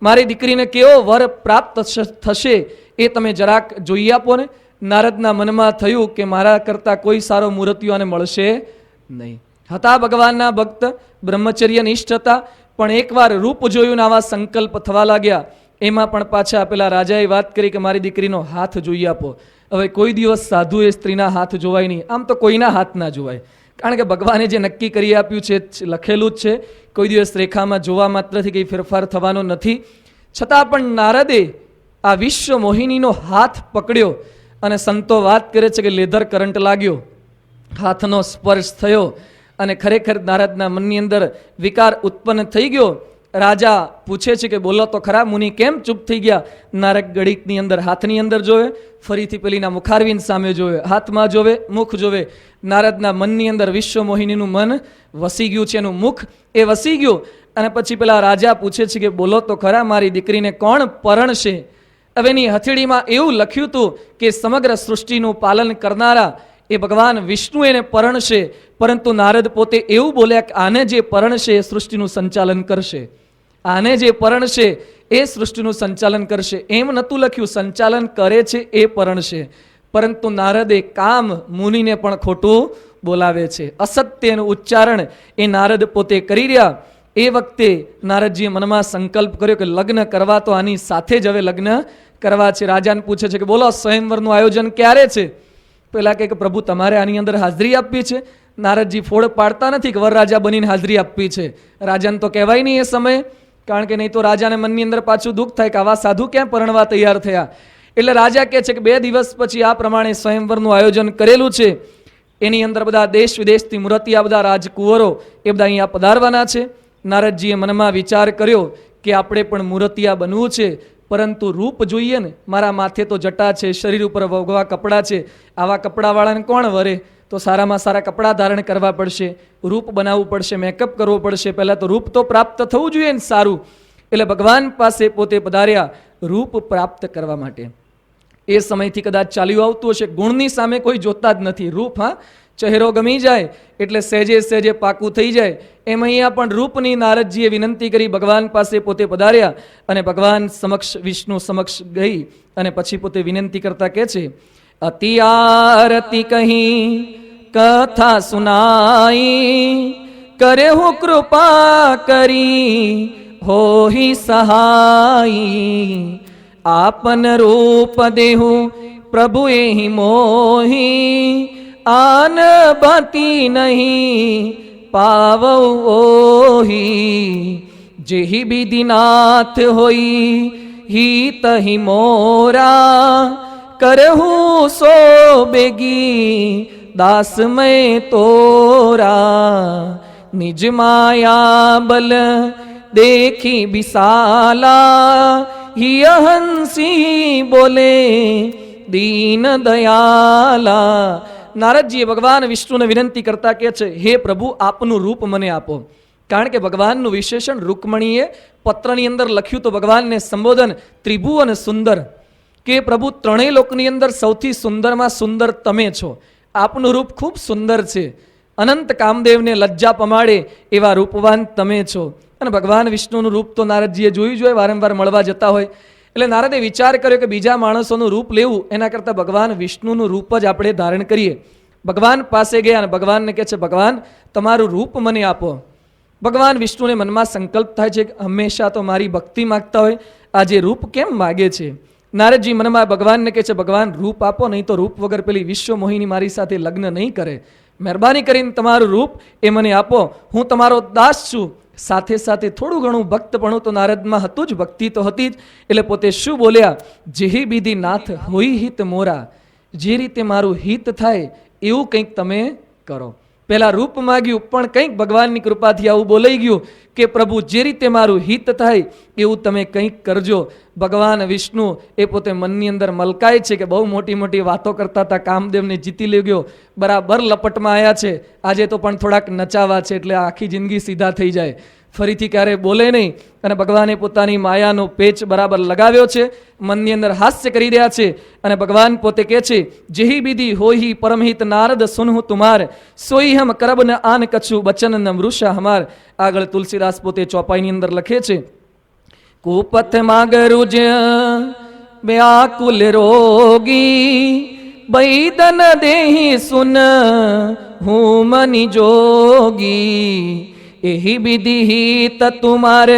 મારી દીકરીને કેવો વર પ્રાપ્ત થશે એ તમે જરાક જોઈ આપો ને. નારદના મનમાં થયું કે મારા કરતાં કોઈ સારો મૂર્તિઓને મળશે નહીં. હતા ભગવાનના ભક્ત, બ્રહ્મચર્ય નિષ્ઠ હતા, પણ એકવાર રૂપ જોયું ને આવા સંકલ્પ થવા લાગ્યા. એમાં પણ પાછા પેલા રાજાએ વાત કરી કે મારી દીકરીનો હાથ જોઈ આપો. હવે કોઈ દિવસ સાધુએ સ્ત્રીના હાથ જોવાય નહીં, આમ તો કોઈના હાથ ના જોવાય, કારણ કે ભગવાને જે નક્કી કરી આપ્યું છે લખેલું જ છે. કોઈ દિવસ રેખામાં જોવા માત્રથી કંઈ ફેરફાર થવાનો નથી. છતાં પણ નારદે આ વિશ્વ મોહિનીનો હાથ પકડ્યો, અને સંતો વાત કરે છે કે લેધર કરંટ લાગ્યો, હાથનો સ્પર્શ થયો, અને ખરેખર નારદના મનની અંદર વિકાર ઉત્પન્ન થઈ ગયો. રાજા પૂછે છે કે બોલો તો ખરા મુનિ, કેમ ચૂપ થઈ ગયા? નારદ ગણિતની અંદર હાથની અંદર જોવે, ફરીથી પેલીના મુખારવિંદ સામે જોવે, હાથમાં જોવે, મુખ જોવે. નારદના મનની અંદર વિશ્વ મોહિનીનું મન વસી ગયું છે, એનું મુખ એ વસી ગયું. અને પછી પેલા રાજા પૂછે છે કે બોલો તો ખરા, મારી દીકરીને કોણ પરણશે? હવે એની હથેળીમાં એવું લખ્યું હતું કે સમગ્ર સૃષ્ટિનું પાલન કરનારા એ ભગવાન વિષ્ણુ એને પરણશે, પરંતુ નારદ પોતે એવું બોલ્યા કે આને જે પરણશે એ સૃષ્ટિનું સંચાલન કરશે, આને જે પરણશે એ સૃષ્ટિનું સંચાલન કરશે. એમ નહોતું લખ્યું સંચાલન કરે છે એ પરણશે, પરંતુ નારદે કામ મુનિને પણ ખોટું બોલાવે છે. અસત્યનું ઉચ્ચારણ એ નારદ પોતે કરી રહ્યા. એ વખતે નારદજીએ મનમાં સંકલ્પ કર્યો કે લગ્ન કરવા તો આની સાથે જ હવે લગ્ન કરવા છે. રાજાને પૂછે છે કે બોલો સ્વયંવરનું આયોજન ક્યારે છે? પેલા કે પ્રભુ તમારે આની અંદર હાજરી આપવી છે. નારદજી ફોડ પાડતા નથી કે વરરાજા બનીને હાજરી આપવી છે. રાજાને તો કહેવાય નહીં એ સમયે, કારણ કે નહીં તો રાજાને મનની અંદર પાછું દુઃખ થાય કે આવા સાધુ ક્યાં પરણવા તૈયાર થયા. એટલે રાજા કહે છે કે 2 દિવસ પછી આ પ્રમાણે સ્વયંવરનું આયોજન કરેલું છે. એની અંદર બધા દેશ વિદેશથી મૂર્તિયા, બધા રાજકુંવરો એ બધા અહીંયા પધારવાના છે. નારદજીએ મનમાં વિચાર કર્યો કે આપણે પણ મૂર્તિયા બનવું છે, પરંતુ રૂપ જોઈએ ને. મારા માથે તો જટા છે, શરીર ઉપર વગવા કપડાં છે, આવા કપડાવાળાને કોણ વરે? તો સારામાં સારા કપડાં ધારણ કરવા પડશે, રૂપ બનાવવું પડશે, મેકઅપ કરવો પડશે. પહેલાં તો રૂપ તો પ્રાપ્ત થવું જોઈએ ને સારું. એટલે ભગવાન પાસે પોતે પધાર્યા રૂપ પ્રાપ્ત કરવા માટે. એ સમયથી કદાચ ચાલ્યું આવતું હશે, ગુણની સામે કોઈ જોતા જ નથી. રૂપ, હા, ચહેરો ગમી જાય એટલે સહેજે સહેજે પાકું થઈ જાય. એમ અહીંયા પણ રૂપની નારદજીએ વિનંતી કરી, ભગવાન પાસે પોતે પધાર્યા અને ભગવાન સમક્ષ, વિષ્ણુ સમક્ષ ગઈ અને પછી પોતે વિનંતી કરતા કહે છે, અતિ આરતી કહી કથા સુનાઈ, કરે હું કૃપા કરી હોહી સહાઈ, આપન રૂપ દેહું પ્રભુ એહી મોહી, આન બાતી નહીં પાવ ઓહી, જેહી વિધિનાથ હોઈ હિત હિ મોરા, કરહું સો બેગી દાસ મેં તોરા, નિજ માયા બલ દેખી બિસાલા, હિય હંસી બોલે દીન દયાલા. નારદજીએ ભગવાન વિષ્ણુને વિનંતી કરતા કહે છે, હે પ્રભુ આપનું રૂપ મને આપો. કારણ કે ભગવાનનું વિશેષણ રૂકમણીએ પત્રની અંદર લખ્યું તો ભગવાનને સંબોધન ત્રિભુવન સુંદર, કે પ્રભુ ત્રણેય લોકની અંદર સૌથી સુંદરમાં સુંદર તમે છો. આપનું રૂપ ખૂબ સુંદર છે, અનંત કામદેવને લજ્જા પમાડે એવા રૂપવાન તમે છો. અને ભગવાન વિષ્ણુનું રૂપ તો નારદજીએ જોયું જોઈએ, વારંવાર મળવા જતા હોય. એટલે નારદે વિચાર કર્યો કે બીજા માણસોનું રૂપ લેવું એના કરતાં ભગવાન વિષ્ણુનું રૂપ જ આપણે ધારણ કરીએ. ભગવાન પાસે ગયા અને ભગવાનને કહે છે, ભગવાન તમારું રૂપ મને આપો. ભગવાન વિષ્ણુને મનમાં સંકલ્પ થાય છે કે હંમેશા તો મારી ભક્તિ માગતા હોય, આજે રૂપ કેમ માગે છે? નારદજી મનમાં ભગવાનને કહે છે, ભગવાન રૂપ આપો, નહીં તો રૂપ વગર પેલી વિશ્વ મોહિની મારી સાથે લગ્ન નહીં કરે. મહેરબાની કરીને તમારું રૂપ એ મને આપો, હું તમારો દાસ છું. સાથે સાથે થોડું ઘણું ભક્તપણું તો નારદમાં હતું જ, ભક્તિ તો હતી જ. એટલે પોતે શું બોલ્યા, જેહી બીધી નાથ હોય હિત મોરા, જે રીતે મારું હિત થાય એવું કંઈક તમે કરો. પહેલા રૂપ માગ્યું, પણ કંઈક ભગવાનની કૃપાથી આવું બોલાઈ ગયું કે પ્રભુ જે રીતે મારું હિત થાય એવું તમે કંઈક કરજો. ભગવાન વિષ્ણુ એ પોતે મનની અંદર મલકાય છે કે બહુ મોટી મોટી વાતો કરતા હતા, કામદેવને જીતી લઈ ગયો, બરાબર લપટમાં આવ્યા છે. આજે તો પણ થોડાક નચાવા છે એટલે આખી જિંદગી સીધા થઈ જાય, ફરીથી ક્યારે બોલે નહીં. અને ભગવાને પોતાની માયાનો પેચ બરાબર લગાવ્યો છે, મનની અંદર હાસ્ય કરી રહ્યા છે. અને ભગવાન પોતે કહે છે, જેહી બીધી હોહી પરમહિત નારદ સુનહુ તુમાર, સોઈ હમ કરબ ન આન કછુ બચન ન મૃષા હમાર. આગળ તુલસીદાસ પોતે ચોપાઈની અંદર લખે છે, કુપથ માગરુજ વ્યાકુલ રોગી, બૈદન દેહી સુન હું મની જોગી, એહી વિધિ હિત તુમાર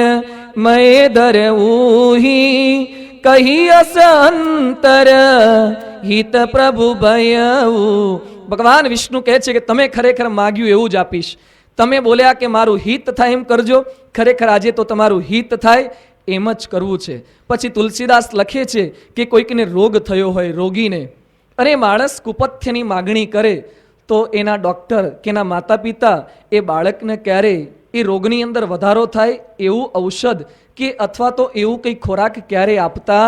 મય ધર ઉહી, કહી અસ અંતર હિત પ્રભુ ભયઉ. ભગવાન વિષ્ણુ કહે છે કે તમે ખરેખર માગ્યું એવું જ આપીશ. તમે બોલ્યા કે મારું હિત થાય એમ કરજો, ખરેખર આજે તો તમારું હિત થાય એમ જ કરવું છે. પછી તુલસીદાસ લખે છે કે કોઈકને રોગ થયો હોય, રોગીને, અને માણસ કુપથ્યની માગણી કરે તો એના ડૉક્ટર કે એના માતા પિતા એ બાળકને ક્યારેય એ રોગની અંદર વધારો થાય એવું ઔષધ કે અથવા તો એવું કંઈ ખોરાક ક્યારેય આપતા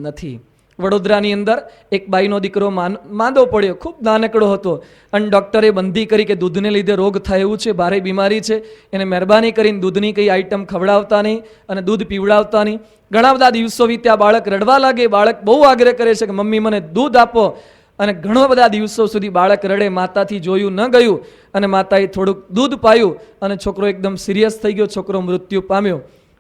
નથી. વડોદરાની અંદર એક બાઈનો દીકરો માંદો પડ્યો, ખૂબ નાનકડો હતો, અને ડૉક્ટરે બંધી કરી કે દૂધને લીધે રોગ થાય એવું છે, ભારે બીમારી છે, એને મહેરબાની કરીને દૂધની કઈ આઈટમ ખવડાવતા નહીં અને દૂધ પીવડાવતા નહીં. ઘણા બધા દિવસો વીત્યા, બાળક રડવા લાગે, બાળક બહુ આગ્રહ કરે છે કે મમ્મી મને દૂધ આપો, અને ઘણા બધા દિવસો સુધી બાળક રડે, માતાથી જોયું ન ગયું, અને માતાએ થોડુંક દૂધ પાયું અને છોકરો એકદમ સિરિયસ થઈ ગયો, છોકરો મૃત્યુ પામ્યો.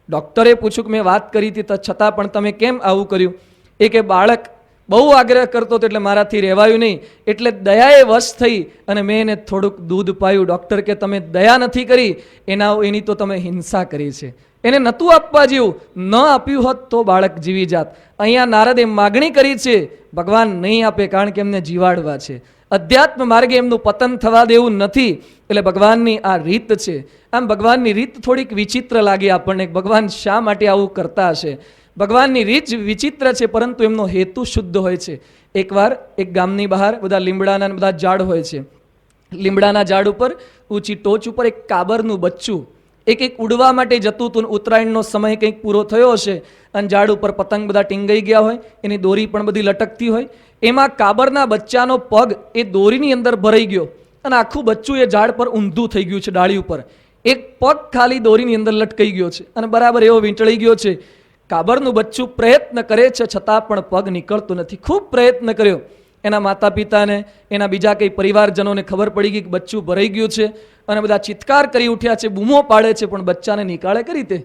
ડૉક્ટરે પૂછ્યું કે મેં વાત કરી હતી છતાં પણ તમે કેમ આવું કર્યું? એ કે બાળક બહુ આગ્રહ કરતો હતો એટલે મારાથી રહેવાયું નહીં, એટલે દયાએ વશ થઈ અને મેં એને થોડુંક દૂધ પાયું. ડૉક્ટર કે તમે દયા નથી કરી, એની તો તમે હિંસા કરી છે. એને નહોતું આપવા જેવું, ન આપ્યું હોત તો બાળક જીવી જાત. અહીંયા નારદે માગણી કરી છે, ભગવાન નહીં આપે કારણ કે એમને જીવાડવા છે. અધ્યાત્મ માર્ગે એમનું પતન થવા દેવું નથી, એટલે ભગવાનની આ રીત છે. આમ ભગવાનની રીત થોડીક વિચિત્ર લાગે આપણને, ભગવાન શા માટે આવું કરતા હશે? ભગવાનની રીત વિચિત્ર છે, પરંતુ એમનો હેતુ શુદ્ધ હોય છે. એકવાર એક ગામની બહાર બધા લીમડાના બધા ઝાડ હોય છે, લીમડાના ઝાડ ઉપર ઊંચી ટોચ ઉપર એક કાબરનું બચ્ચું એક ઉડવા માટે જતું હતું. ઉત્તરાયણનો સમય કંઈક પૂરો થયો હશે અને ઝાડ ઉપર પતંગ બધા ટીંગાઈ ગયા હોય, એની દોરી પણ બધી લટકતી હોય. એમાં કાબરના બચ્ચાનો પગ એ દોરીની અંદર ભરાઈ ગયો અને આખું બચ્ચું એ ઝાડ પર ઊંધું થઈ ગયું છે, ડાળી ઉપર એક પગ ખાલી દોરીની અંદર લટકાઈ ગયો છે અને બરાબર એવો વીંટળાઈ ગયો છે. કાબરનું બચ્ચું પ્રયત્ન કરે છે છતાં પણ પગ નીકળતું નથી. ખૂબ પ્રયત્ન કર્યો. એના માતા પિતાને, એના બીજા કંઈ પરિવારજનોને ખબર પડી ગઈ કે બચ્ચું ભરાઈ ગયું છે અને બધા ચિત્કાર કરી ઉઠ્યા છે, બૂમો પાડે છે, પણ બચ્ચાને નીકાળે કઈ રીતે?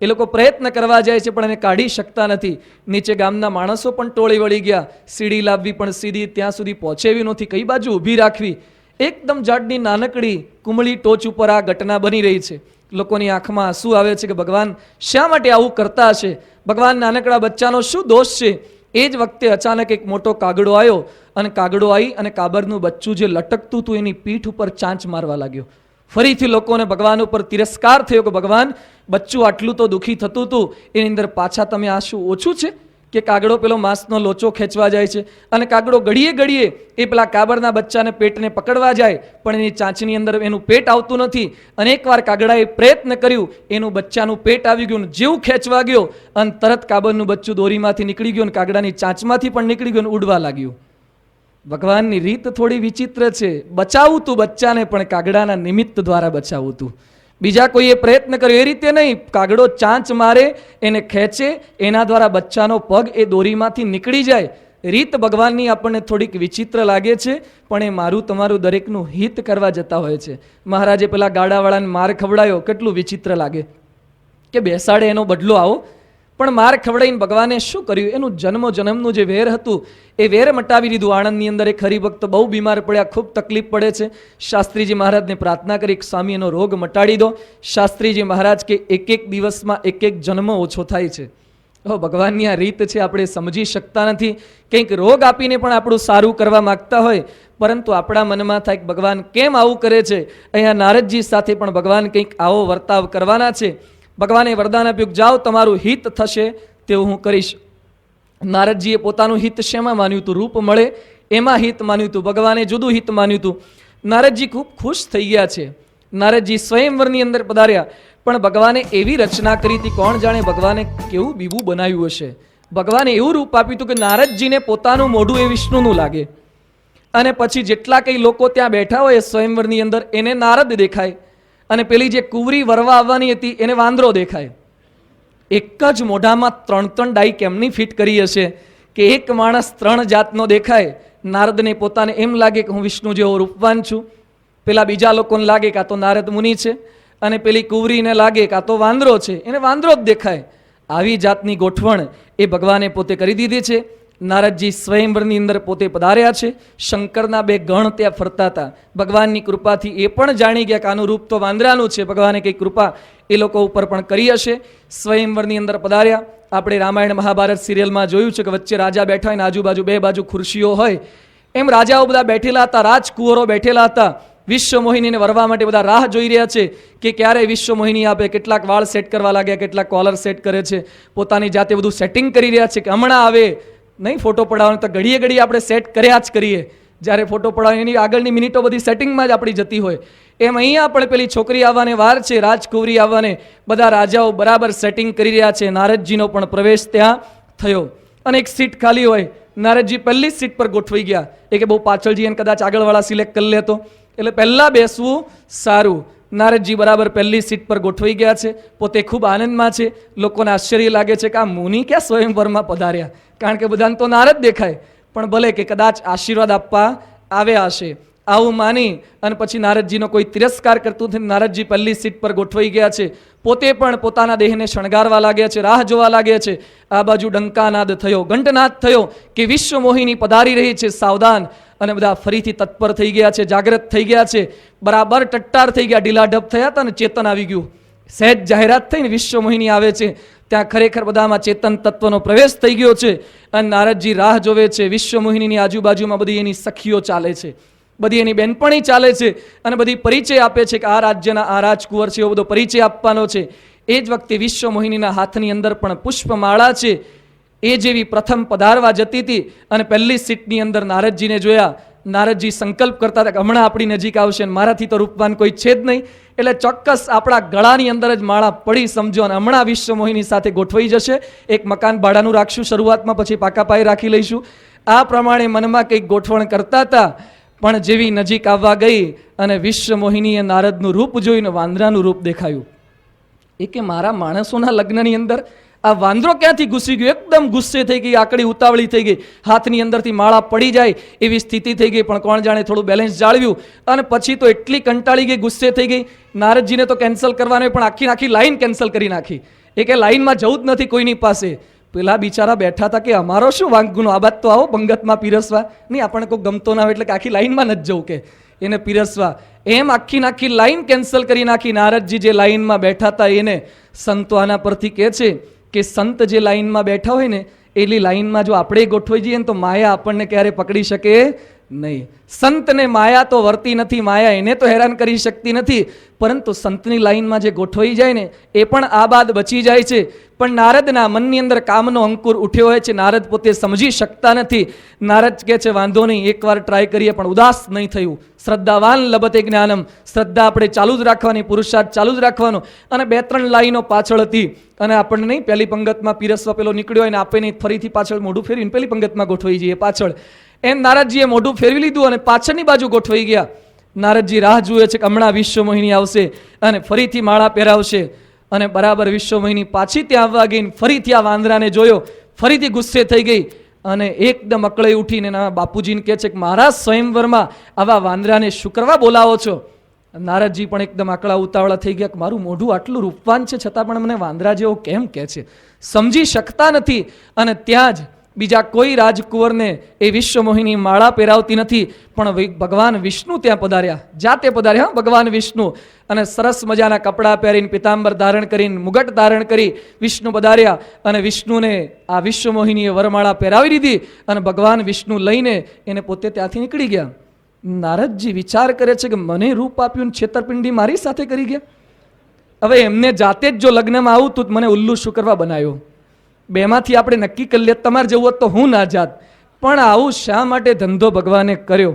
એ લોકો પ્રયત્ન કરવા જાય છે પણ એને કાઢી શકતા નથી. નીચે ગામના માણસો પણ ટોળી વળી ગયા, સીડી લાવવી પણ સીધી ત્યાં સુધી પહોંચે એવી નથી, કઈ બાજુ ઊભી રાખવી? એકદમ ઝાડની નાનકડી કુમળી ટોચ ઉપર આ ઘટના બની રહી છે. લોકોની આંખમાં આંસુ આવે છે કે ભગવાન શા માટે આવું કરતા હશે? ભગવાન નાનકડા બચ્ચાનો શું દોષ છે? એ જ વખતે અચાનક એક મોટો કાગડો આવ્યો અને કાગડો આવી અને કાબરનું બચ્ચું જે લટકતું હતું એની પીઠ ઉપર ચાંચ મારવા લાગ્યો. ફરીથી લોકોને ભગવાન ઉપર તિરસ્કાર થયો કે ભગવાન બચ્ચું આટલું તો દુઃખી થતું હતું, એની અંદર પાછા તમે આ શું ઓછું છે કે કાગડો પેલો માંસનો લોચો ખેંચવા જાય છે અને કાગડો ઘડીએ ઘડીએ એ પેલા કાબરના બચ્ચાને પેટને પકડવા જાય પણ એની ચાંચની અંદર એનું પેટ આવતું નથી. અનેકવાર કાગડાએ પ્રયત્ન કર્યું, એનું બચ્ચાનું પેટ આવી ગયું, જેવું ખેંચવા ગયો અને તરત કાબરનું બચ્ચું દોરીમાંથી નીકળી ગયું અને કાગડાની ચાંચમાંથી પણ નીકળી ગયું અને ઉડવા લાગ્યું. ભગવાનની રીત થોડી વિચિત્ર છે. બચાવું તું બચ્ચાને પણ કાગડાના નિમિત્ત દ્વારા બચાવું તું. બીજા કોઈએ પ્રયત્ન કર્યો એ રીતે નહીં. કાગડો ચાંચ મારે, એને ખેંચે, એના દ્વારા બચ્ચાનો પગ એ દોરીમાંથી નીકળી જાય. રીત ભગવાનની આપણને થોડીક વિચિત્ર લાગે છે, પણ એ મારું તમારું દરેકનું હિત કરવા જતા હોય છે. મહારાજે પેલા ગાડાવાળાને માર ખવડાયો, કેટલું વિચિત્ર લાગે કે બેસાડે એનો બદલો આવો, પણ માર ખવડાવીને ભગવાને શું કર્યું? એનું જન્મનું જે વેર હતું એ વેર મટાવી દીધું. આણંદની અંદર એક હરિભક્ત બહુ બીમાર પડ્યા, ખૂબ તકલીફ પડે છે. શાસ્ત્રીજી મહારાજને પ્રાર્થના કરી, સ્વામી એનો રોગ મટાડી દો. શાસ્ત્રીજી મહારાજ કે એક દિવસમાં એક જન્મ ઓછો થાય છે. ભગવાનની આ રીત છે, આપણે સમજી શકતા નથી. કંઈક રોગ આપીને પણ આપણું સારું કરવા માગતા હોય, પરંતુ આપણા મનમાં થાય કે ભગવાન કેમ આવું કરે છે. અહીંયા નારદજી સાથે પણ ભગવાન કંઈક આવો વર્તાવ કરવાના છે. ભગવાને વરદાન આપ્યું, જાઓ તમારું હિત થશે તેવું હું કરીશ. નારદજીએ પોતાનું હિત શેમાં માન્યું હતું? રૂપ મળે એમાં હિત માન્યું હતું. ભગવાને જુદું હિત માન્યું હતું. નારદજી ખૂબ ખુશ થઈ ગયા છે. નારદજી સ્વયંવરની અંદર પધાર્યા, પણ ભગવાને એવી રચના કરી હતી, કોણ જાણે ભગવાને કેવું બીબું બનાવ્યું હશે. ભગવાને એવું રૂપ આપ્યું હતું કે નારદજીને પોતાનું મોઢું એ વિષ્ણુનું લાગે, અને પછી જેટલા કઈ લોકો ત્યાં બેઠા હોય સ્વયંવરની અંદર એને નારદ દેખાય, અને પેલી જે કુંવરી વરવા આવવાની હતી એને વાંદરો દેખાય. એક જ મોઢામાં 3 ડાઈ કેમની ફિટ કરી હશે કે એક માણસ 3 જાતનો દેખાય. નારદને પોતાને એમ લાગે કે હું વિષ્ણુ જેવો રૂપવાન છું, પેલા બીજા લોકોને લાગે કે આ તો નારદ મુનિ છે, અને પેલી કુંવરીને લાગે કે આ તો વાંદરો છે, એને વાંદરો જ દેખાય. આવી જાતની ગોઠવણ એ ભગવાને પોતે કરી દીધી છે. નારદજી સ્વયંવરની અંદર પોતે પધાર્યા છે. શંકરના 2 ગણ ત્યાં ફરતા હતા. ભગવાનની કૃપાથી એ પણ જાણી ગયા કે આનું રૂપ તો વાંદરાનું છે. ભગવાને કંઈ કૃપા એ લોકો ઉપર પણ કરી હશે. સ્વયંવરની અંદર પધાર્યા. આપણે રામાયણ મહાભારત સિરિયલમાં જોયું છે કે વચ્ચે રાજા બેઠા હોય ને આજુબાજુ 2 બાજુ ખુરશીઓ હોય, એમ રાજાઓ બધા બેઠેલા હતા, રાજકુંવરો બેઠેલા હતા. વિશ્વ મોહિનીને વરવા માટે બધા રાહ જોઈ રહ્યા છે કે ક્યારે વિશ્વ મોહિની આપે. કેટલાક વાળ સેટ કરવા લાગ્યા, કેટલાક કોલર સેટ કરે છે, પોતાની જાતે બધું સેટિંગ કરી રહ્યા છે કે હમણાં આવે. નહીં ફોટો પડાવવાનો તો ઘડીએ ઘડીએ આપણે સેટ કર્યા જ કરીએ. જ્યારે ફોટો પડાવવાની એની આગળની મિનિટો બધી સેટિંગમાં જ આપણી જતી હોય, એમ અહીંયા પણ પેલી છોકરી આવવાને વાર છે, રાજકુંવરી આવવાને બધા રાજાઓ બરાબર સેટિંગ કરી રહ્યા છે. નારદજીનો પણ પ્રવેશ ત્યાં થયો, અને એક સીટ ખાલી હોય. નારદજી પહેલી સીટ પર ગોઠવાઈ ગયા. એ કે બહુ પાછળ જઈએ કદાચ આગળવાળા સિલેક્ટ કરી લેતો, એટલે પહેલા બેસવું સારું. નારદજી બરાબર પહેલી સીટ પર ગોઠવાઈ ગયા છે. પોતે ખૂબ આનંદમાં છે. લોકોને આશ્ચર્ય લાગે છે કે આ મુનિ ક્યાં સ્વયંવરમાં પધાર્યા, કારણ કે બધાને તો નારદ દેખાય, પણ ભલે કે કદાચ આશીર્વાદ આપવા આવ્યા હશે. આવું માની અને પછી નારદજીનો કોઈ તિરસ્કાર કરતું નથી. નારદજી પહેલી સીટ પર ગોઠવાઈ ગયા છે. પોતે પણ પોતાના દેહને શણગારવા લાગ્યા છે, રાહ જોવા લાગ્યા છે. આ બાજુ ડંકાનાદ થયો, ઘંટનાદ થયો કે વિશ્વ મોહિની પધારી રહી છે, સાવધાન. અને બધા ફરીથી તત્પર થઈ ગયા છે, જાગૃત થઈ ગયા છે, બરાબર ટટ્ટાર થઈ ગયા, ઢીલાઢપ થયા હતા ને ચેતન આવી ગયું. સહેજ જાહેરાત થઈને વિશ્વ મોહિની આવે છે, ત્યાં ખરેખર બધામાં ચેતન તત્વનો પ્રવેશ થઈ ગયો છે. અને નારદજી રાહ જોવે છે. વિશ્વ મોહિનીની આજુબાજુમાં બધી એની સખીઓ ચાલે છે, બધી એની બેનપણી ચાલે છે, અને બધી પરિચય આપે છે કે આ રાજ્યના આ રાજકુંવર છે, એવો બધો પરિચય આપવાનો છે. એ જ વખતે વિશ્વ મોહિનીના હાથની અંદર પણ પુષ્પમાળા છે. એ જેવી પ્રથમ પધારવા જતી હતી અને પહેલી સીટની અંદર નારદજીને જોયા. નારદજી સંકલ્પ કરતા હતા કે હમણાં આપણી નજીક આવશે, અને મારાથી તો રૂપવાન કોઈ છે જ નહીં, એટલે ચોક્કસ આપણા ગળાની અંદર જ માળા પડી સમજો, અને હમણાં વિશ્વ મોહિની સાથે ગોઠવાઈ જશે. એક મકાન ભાડાનું રાખશું શરૂઆતમાં, પછી પાકા પાયે રાખી લઈશું. આ પ્રમાણે મનમાં કંઈક ગોઠવણ કરતા હતા. પણ જેવી નજીક આવવા ગઈ અને વિશ્વ મોહિનીએ નારદનું રૂપ જોઈને વાંદરાનું રૂપ દેખાયું. એ કે મારા માણસોના લગ્નની અંદર આ વાંદરો ક્યાંથી ઘૂસી ગયો? એકદમ ગુસ્સે થઈ ગઈ, આકડી ઉતાવળી થઈ ગઈ, હાથની અંદરથી માળા પડી જાય એવી સ્થિતિ થઈ ગઈ. પણ કોણ જાણે થોડું બેલેન્સ જાળવ્યું, અને પછી તો એટલી કંટાળી ગઈ, ગુસ્સે થઈ ગઈ. નારદજીને તો કેન્સલ કરવાનું, પણ આખી લાઈન કેન્સલ કરી નાખી. એ કે લાઈનમાં જવું જ નથી કોઈની પાસે. પેલા બિચારા બેઠા હતા કે અમારો શું વાંકગુનો, આ બાદ તો આવો પંગતમાં પીરસવા. નહીં, આપણને કોઈ ગમતો ના હોય એટલે કે આખી લાઈનમાં નથી જવું કે એને પીરસવા. એમ આખી લાઈન કેન્સલ કરી નાખી. નારદજી જે લાઈનમાં બેઠા હતા એને સંતો આના પરથી કહે છે કે સંત જે લાઈનમાં બેઠા હોય ને એટલી લાઈનમાં જો આપણે ગોઠવાઈ જઈએ ને તો માયા આપણને ક્યારે પકડી શકે નહીં. સંતને માયા તો વર્તી નથી, માયા એને તો હેરાન કરી શકતી નથી, પરંતુ સંતની લાઈનમાં જે ગોઠવાઈ જાય ને એ પણ આ બાદ બચી જાય છે. પણ નારદના મનની અંદર કામનો અંકુર ઉઠ્યો હોય છે. નારદ પોતે સમજી શકતા નથી. નારદ કહે છે વાંધો નહીં, એકવાર ટ્રાય કરીએ, પણ ઉદાસ નહીં થયું. શ્રદ્ધાવાન લભતે જ્ઞાનમ, શ્રદ્ધા આપણે ચાલુ જ રાખવાની, પુરુષાર્થ ચાલુ જ રાખવાનો. અને 2-3 લાઈનો પાછળ હતી, અને આપણને નહીં પહેલી પંગતમાં પીરસવા પેલો નીકળ્યો હોય ને આપે નહીં, ફરીથી પાછળ મોઢું ફેરવીને પેલી પંગતમાં ગોઠવાઈ જઈએ પાછળ. એમ નારદજીએ મોઢું ફેરવી લીધું અને પાછળની બાજુ ગોઠવાઈ ગયા. નારદજી રાહ જુએ છે કે હમણાં વિશ્વ મોહિની આવશે અને ફરીથી માળા પહેરાવશે. અને બરાબર વિશ્વ મોહિની પાછી ત્યાં આવવા ગઈ, ફરીથી આ વાંદરાને જોયો, ફરીથી ગુસ્સે થઈ ગઈ અને એકદમ અકળાઈ ઉઠીને બાપુજીને કહે છે કે મારા સ્વયંવરમાં આવા વાંદરાને શું કરવા બોલાવો છો? નારદજી પણ એકદમ આકડા ઉતાવળા થઈ ગયા કે મારું મોઢું આટલું રૂપવાન છે છતાં પણ મને વાંદરા જેવો કેમ કહે છે, સમજી શકતા નથી. અને ત્યાં જ બીજા કોઈ રાજકુંવરને એ વિશ્વમોહિની માળા પહેરાવતી નથી, પણ ભગવાન વિષ્ણુ ત્યાં પધાર્યા, જાતે પધાર્યા ભગવાન વિષ્ણુ, અને સરસ મજાના કપડાં પહેરીને, પિતાંબર ધારણ કરીને, મુગટ ધારણ કરી વિષ્ણુ પધાર્યા, અને વિષ્ણુને આ વિશ્વમોહિનીએ વરમાળા પહેરાવી દીધી, અને ભગવાન વિષ્ણુ લઈને એને પોતે ત્યાંથી નીકળી ગયા. નારદજી વિચાર કરે છે કે મને રૂપ આપ્યું, છેતરપિંડી મારી સાથે કરી ગયા. હવે એમને જાતે જ જો લગ્નમાં આવું તો મને ઉલ્લુ શું કરવા બનાવ્યો? બેમાંથી આપણે નક્કી કરી લે, તમારે જવું હોત તો હું ના જાત, પણ આવું શા માટે ધંધો ભગવાને કર્યો?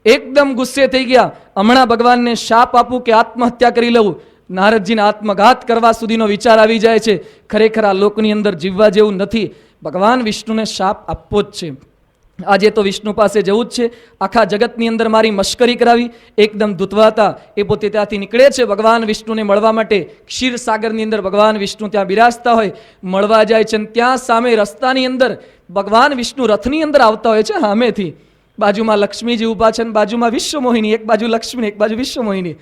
એકદમ ગુસ્સે થઈ ગયા. હમણાં ભગવાનને શાપ આપું કે આત્મહત્યા કરી લઉં? નારદજીને આત્મઘાત કરવા સુધીનો વિચાર આવી જાય છે. ખરેખર આ લોકની અંદર જીવવા જેવું નથી. ભગવાન વિષ્ણુને શાપ આપવો જ છે. આજે તો વિષ્ણુ પાસે જવું જ છે. આખા જગતની અંદર મારી મશ્કરી કરાવી. એકદમ ધૂતવાતા એ પોતે ત્યાંથી નીકળે છે ભગવાન વિષ્ણુને મળવા માટે. ક્ષીરસાગરની અંદર ભગવાન વિષ્ણુ ત્યાં બિરાજતા હોય, મળવા જાય છે. ત્યાં સામે રસ્તાની અંદર ભગવાન વિષ્ણુ રથની અંદર આવતા હોય છે સામેથી. બાજુમાં લક્ષ્મીજી ઊભા છે, બાજુમાં વિશ્વમોહિની, એક બાજુ લક્ષ્મી, એક બાજુ વિશ્વમોહિની.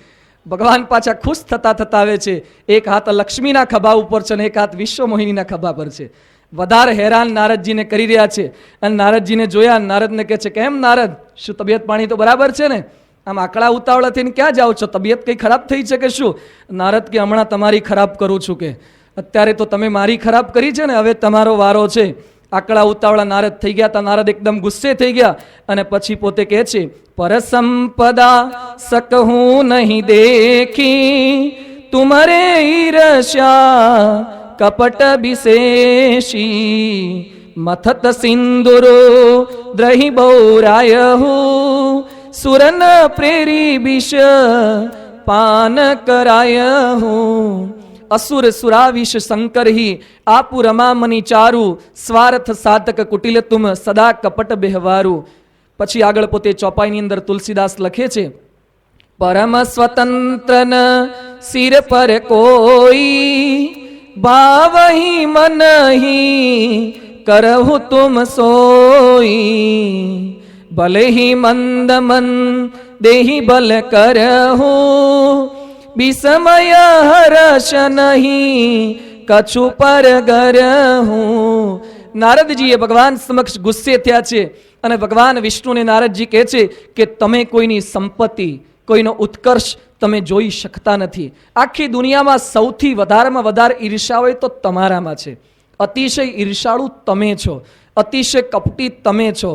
ભગવાન પાછા ખુશ થતા થતા આવે છે. એક હાથ લક્ષ્મીના ખભા ઉપર છે અને એક હાથ વિશ્વમોહિનીના ખભા પર છે. વધારે હેરાન નારદજીને કરી રહ્યા છે. અને નારદજીને જોયા, નારદને કહે છે, કેમ નારદ, શું તબિયત પાણી તો બરાબર છે ને? આમ આકડા ઉતાવળા થઈને ક્યાં જાઓ છો? તબિયત કઈ ખરાબ થઈ છે કે શું? નારદ કે હમણાં તમારી ખરાબ કરું છું, કે અત્યારે તો તમે મારી ખરાબ કરી છે ને, હવે તમારો વારો છે. આકડા ઉતાવળા નારદ થઈ ગયા હતા. નારદ એકદમ ગુસ્સે થઈ ગયા અને પછી પોતે કહે છે, પરસંપદા સકહું નહીં દેખી તુમરે ઈર્ષ્યા કપટ વિશેષી મથત સિંદુરો દ્રહી બૌરાયહુ સુરન પ્રેરી વિષ પાન કરાયહુ અસુર સુરાવિષ શંકર હિ આપુ રમામની ચારુ સ્વાર્થ સાધક કુટિલ તુમ સદા કપટ બેહવારું. પછી આગળ પોતે ચોપાઈની અંદર તુલસીદાસ લખે છે, પરમ સ્વતંત્ર ન સિર પર કોઈ ભાવહી મનહી કરહુ તુમ સોઈ ભલે હી મંદ મન દેહી બલ કરહુ વિસ્મય હર્ષ નહીં કछु પર ગરહું. નારદજીએ ભગવાન સમક્ષ ગુસ્સે થયા છે અને ભગવાન વિષ્ણુને નારદજી કહે છે કે તમે કોઈની સંપત્તિ, કોઈનો ઉત્કર્ષ તમે જોઈ શકતા નથી. આખી દુનિયામાં સૌથી વધારેમાં વધારે ઈર્ષા હોય તો તમારામાં છે. અતિશય ઈર્ષાળુ તમે છો, અતિશય કપટી તમે છો.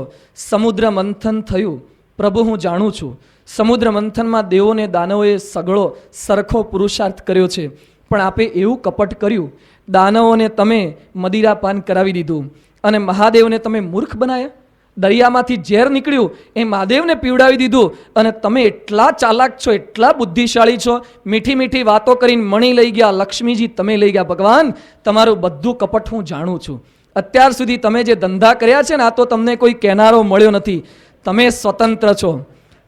સમુદ્ર મંથન થયું, પ્રભુ હું જાણું છું. સમુદ્ર મંથનમાં દેવોને દાનવોએ સગળો સરખો પુરુષાર્થ કર્યો છે, પણ આપે એવું કપટ કર્યું. દાનવોને તમે મદિરાપાન કરાવી દીધું અને મહાદેવને તમે મૂર્ખ બનાયા. દરિયામાંથી ઝેર નીકળ્યું એ મહાદેવને પીવડાવી દીધું અને તમે એટલા ચાલાક છો, એટલા બુદ્ધિશાળી છો. મીઠી મીઠી વાતો કરીને મણી લઈ ગયા, લક્ષ્મીજી તમે લઈ ગયા. ભગવાન તમારું બધું કપટ હું જાણું છું. અત્યાર સુધી તમે જે ધંધા કર્યા છે ને, આ તો તમને કોઈ કહેનારો મળ્યો નથી. તમે સ્વતંત્ર છો,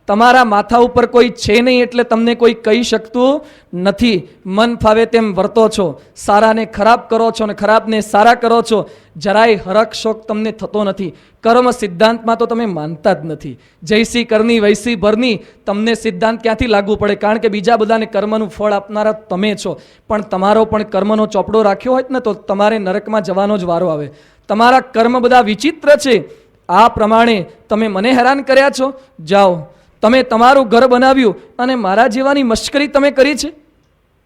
તમારા માથા ઉપર કોઈ છે નહીં એટલે તમને કોઈ કહી શકતું નથી. મન ફાવે તેમ વર્તો છો, સારાને ખરાબ કરો છો અને ખરાબને સારા કરો છો. જરાય હરખ શોખ તમને થતો નથી. કર્મ સિદ્ધાંતમાં તો તમે માનતા જ નથી. જૈસી કરની વૈસી ભરની તમને સિદ્ધાંત ક્યાંથી લાગુ પડે? કારણ કે બીજા બધાને કર્મનું ફળ આપનારા તમે છો, પણ તમારો પણ કર્મનો ચોપડો રાખ્યો હોય ને તો તમારે નરકમાં જવાનો જ વારો આવે. તમારા કર્મ બધા વિચિત્ર છે. આ પ્રમાણે તમે મને હેરાન કર્યા છો. જાઓ, તમે તમારું ઘર બનાવ્યું અને મારા જેવાની મશ્કરી તમે કરી છે.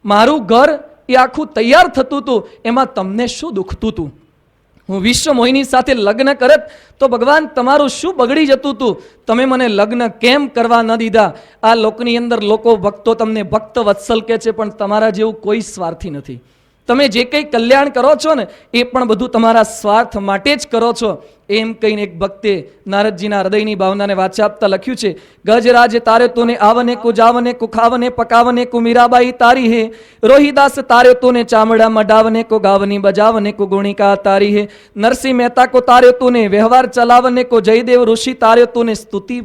મારું ઘર એ આખું તૈયાર થતું હતું, એમાં તમને શું દુખતું હતું? હું વિશ્વમોહિની સાથે લગ્ન કરત તો ભગવાન તમારું શું બગડી જતું હતું? તમે મને લગ્ન કેમ કરવા ન દીધા? આ લોકની અંદર લોકો ભક્તો તમને ભક્ત વત્સલ કહે છે, પણ તમારા જેવું કોઈ સ્વાર્થી નથી. તમે જે કંઈ કલ્યાણ કરો છો ને એ પણ બધું તમારા સ્વાર્થ માટે જ કરો છો. એમ કહીને એક ભક્તે નારદજીના હૃદયની ભાવનાને વાચા આપતા લખ્યું છે, ગજરાજ તારે તોને આવને કો જાવને કો ખાવને પકાવને કો મીરાબાઈ તારી હે. રોહિદાસ તારે તોને ચામડા મડાવને કો ગાવની બજાવને કો ગુણિકા તારી હે. નરસિંહ મહેતા કો તારે તોને વ્યવહાર ચલાવને કો જયદેવ ઋષિ તારે તોને સ્તુતિ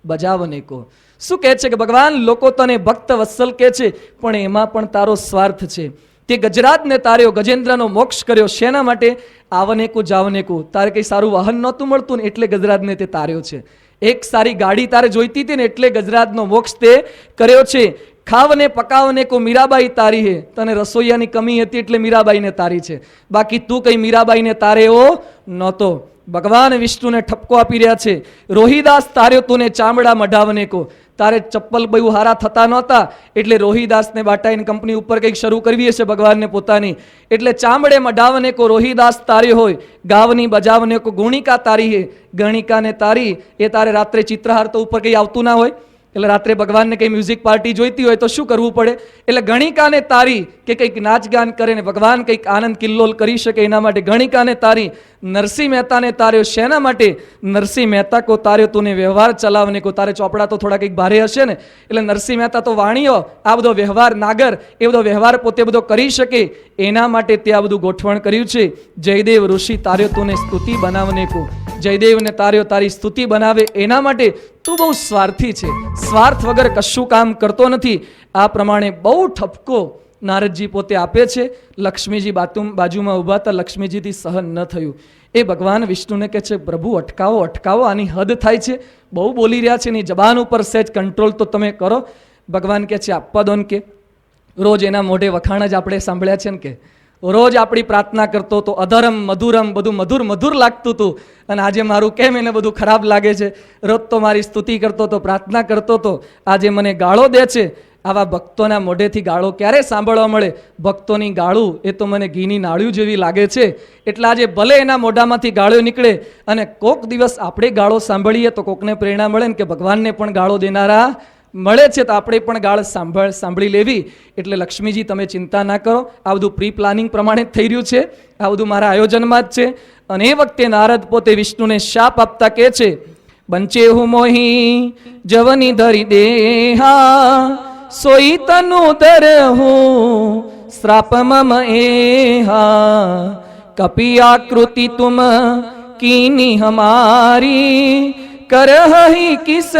બજાવને કો. શું કહે છે કે ભગવાન લોકો તને ભક્ત વત્સલ કહે છે, પણ એમાં પણ તારો સ્વાર્થ છે. તે ગજરાજને તાર્યો, ગજેન્દ્રનો મોક્ષ કર્યો. શેના માટે? આવને કો જાવને કો. તારે કંઈ સારું વાહન નહોતું મળતું ને એટલે ગજરાજને તે તાર્યો છે. એક સારી ગાડી તારે જોઈતી હતી ને એટલે ગજરાજનો મોક્ષ તે કર્યો છે. ખાવને પકાવને કો મીરાબાઈ તારી હે. તને રસોઈયાની કમી હતી એટલે મીરાબાઈને તારી છે, બાકી તું કઈ મીરાબાઈને તારે એવો નહોતો. ભગવાન વિષ્ણુને ઠપકો આપી રહ્યા છે, રોહિદાસ તાર્યો તુને ચામડા મઢાવને કો. તારે ચપ્પલ બહુ હારા થતા નહોતા એટલે રોહિદાસને બાટાઈને કંપની ઉપર કંઈક શરૂ કરવી હશે ભગવાનને પોતાની, એટલે ચામડે મઢાવને કો રોહિદાસ તાર્યો હોય, ગાવની બજાવને કો ગુણિકા તારી હે. ગણિકાને તારી એ તારે રાત્રે ચિત્રહાર તો ઉપર કંઈ આવતું ના હોય, એટલે રાત્રે ભગવાનને કંઈ મ્યુઝિક પાર્ટી જોઈતી હોય તો શું કરવું પડે, એટલે ગણિકાને તારી કે કંઈક નાચગાન કરે ને ભગવાન કંઈક આનંદ કિલ્લોલ કરી શકે એના માટે ગણિકાને તારી. નરસિંહ મહેતાને તાર્યો શેના માટે, નરસિંહ મહેતા કો તાર્યો તુને વ્યવહાર ચલાવને કો. તારે ચોપડા તો થોડા કંઈક ભારે હશે ને, એટલે નરસિંહ મહેતા તો વાણીઓ આ બધો વ્યવહાર નાગર એ બધો વ્યવહાર પોતે બધો કરી શકે એના માટે તે આ બધું ગોઠવણ કર્યું છે. જયદેવ ઋષિ તાર્યો તુને સ્તુતિ બનાવને કો. જયદેવને તાર્યો તારી સ્તુતિ બનાવે એના માટે. તું બહુ સ્વાર્થી છે, સ્વાર્થ વગર કશું કામ કરતો નથી. આ પ્રમાણે બહુ ઠપકો નારદજી પોતે આપે છે. લક્ષ્મીજી બાજુમાં ઊભા હતા, લક્ષ્મીજીથી સહન ન થયું. એ ભગવાન વિષ્ણુને કહે છે, પ્રભુ અટકાવો અટકાવો, આની હદ થાય છે, બહુ બોલી રહ્યા છે, એની જબાન ઉપર સહેજ કંટ્રોલ તો તમે કરો. ભગવાન કહે છે આપવા દો ને, કે રોજ એના મોઢે વખાણ જ આપણે સાંભળ્યા છે ને, કે રોજ આપણી પ્રાર્થના કરતો તો અધરમ મધુરમ બધું મધુર મધુર લાગતું હતું, અને આજે મારું કેમ એને બધું ખરાબ લાગે છે. રોજ તો મારી સ્તુતિ કરતો તો, પ્રાર્થના કરતો તો, આજે મને ગાળો દે છે. આવા ભક્તોના મોઢેથી ગાળો ક્યારે સાંભળવા મળે? ભક્તોની ગાળું એ તો મને ઘીની નાળિયું જેવી લાગે છે. એટલે આજે ભલે એના મોઢામાંથી ગાળો નીકળે અને કોક દિવસ આપણે ગાળો સાંભળીએ તો કોકને પ્રેરણા મળે ને કે ભગવાનને પણ ગાળો દેનારા મળે છે, તો આપણે પણ ગાળ સાંભળી લેવી. એટલે લક્ષ્મીજી તમે ચિંતા ના કરો, આ બધું પ્રી પ્લાનિંગ પ્રમાણે જ થઈ રહ્યું છે, આ બધું મારા આયોજનમાં જ છે. અને એ વખતે નારદ પોતે વિષ્ણુને શાપ આપતા કહે છે, બંચે હું મોહી જવની ધરી દેહા, સોઈ તનુ દર હું શ્રાપ મમ એહા, કપી આકૃતિ તુમ કીની હમારી, કરહી કિસ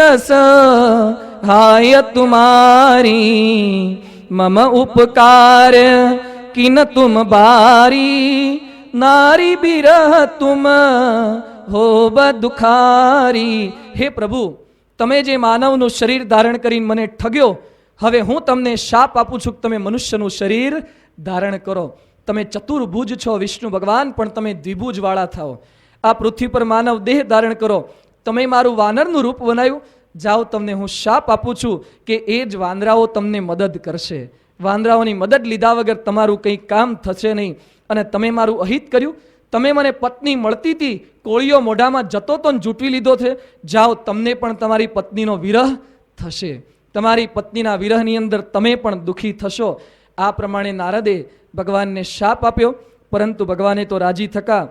હાય તુમારી, મમ ઉપકાર કિન તુમ બારી, નારી બિરહ તુમ હો દુખારી. હે પ્રભુ, તમે જે માનવનું શરીર ધારણ કરીને મને ઠગ્યો, હવે હું તમને શાપ આપું છું કે તમે મનુષ્યનું શરીર ધારણ કરો. તમે ચતુર્ભુજ છો વિષ્ણુ ભગવાન, પણ તમે દ્વિભુજ વાળા થાઓ. આ પૃથ્વી પર માનવ દેહ ધારણ કરો. તમે મારું વાનરનું રૂપ બનાવ્યું, જાઓ તમને હું શાપ આપું છું કે એ જ વાંદરાઓ તમને મદદ કરશે. વાંદરાઓની મદદ લીધા વગર તમારું કંઈ કામ થશે નહીં. અને તમે મારું અહિત કર્યું, તમે મને પત્ની મળતી હતી, કોળીઓ મોઢામાં જતો તો જૂટવી લીધો છે, જાઓ તમને પણ તમારી પત્નીનો વિરહ થશે, તમારી પત્નીના વિરહની અંદર તમે પણ દુઃખી થશો. આ પ્રમાણે નારદે ભગવાનને શાપ આપ્યો, પરંતુ ભગવાને તો રાજી થકા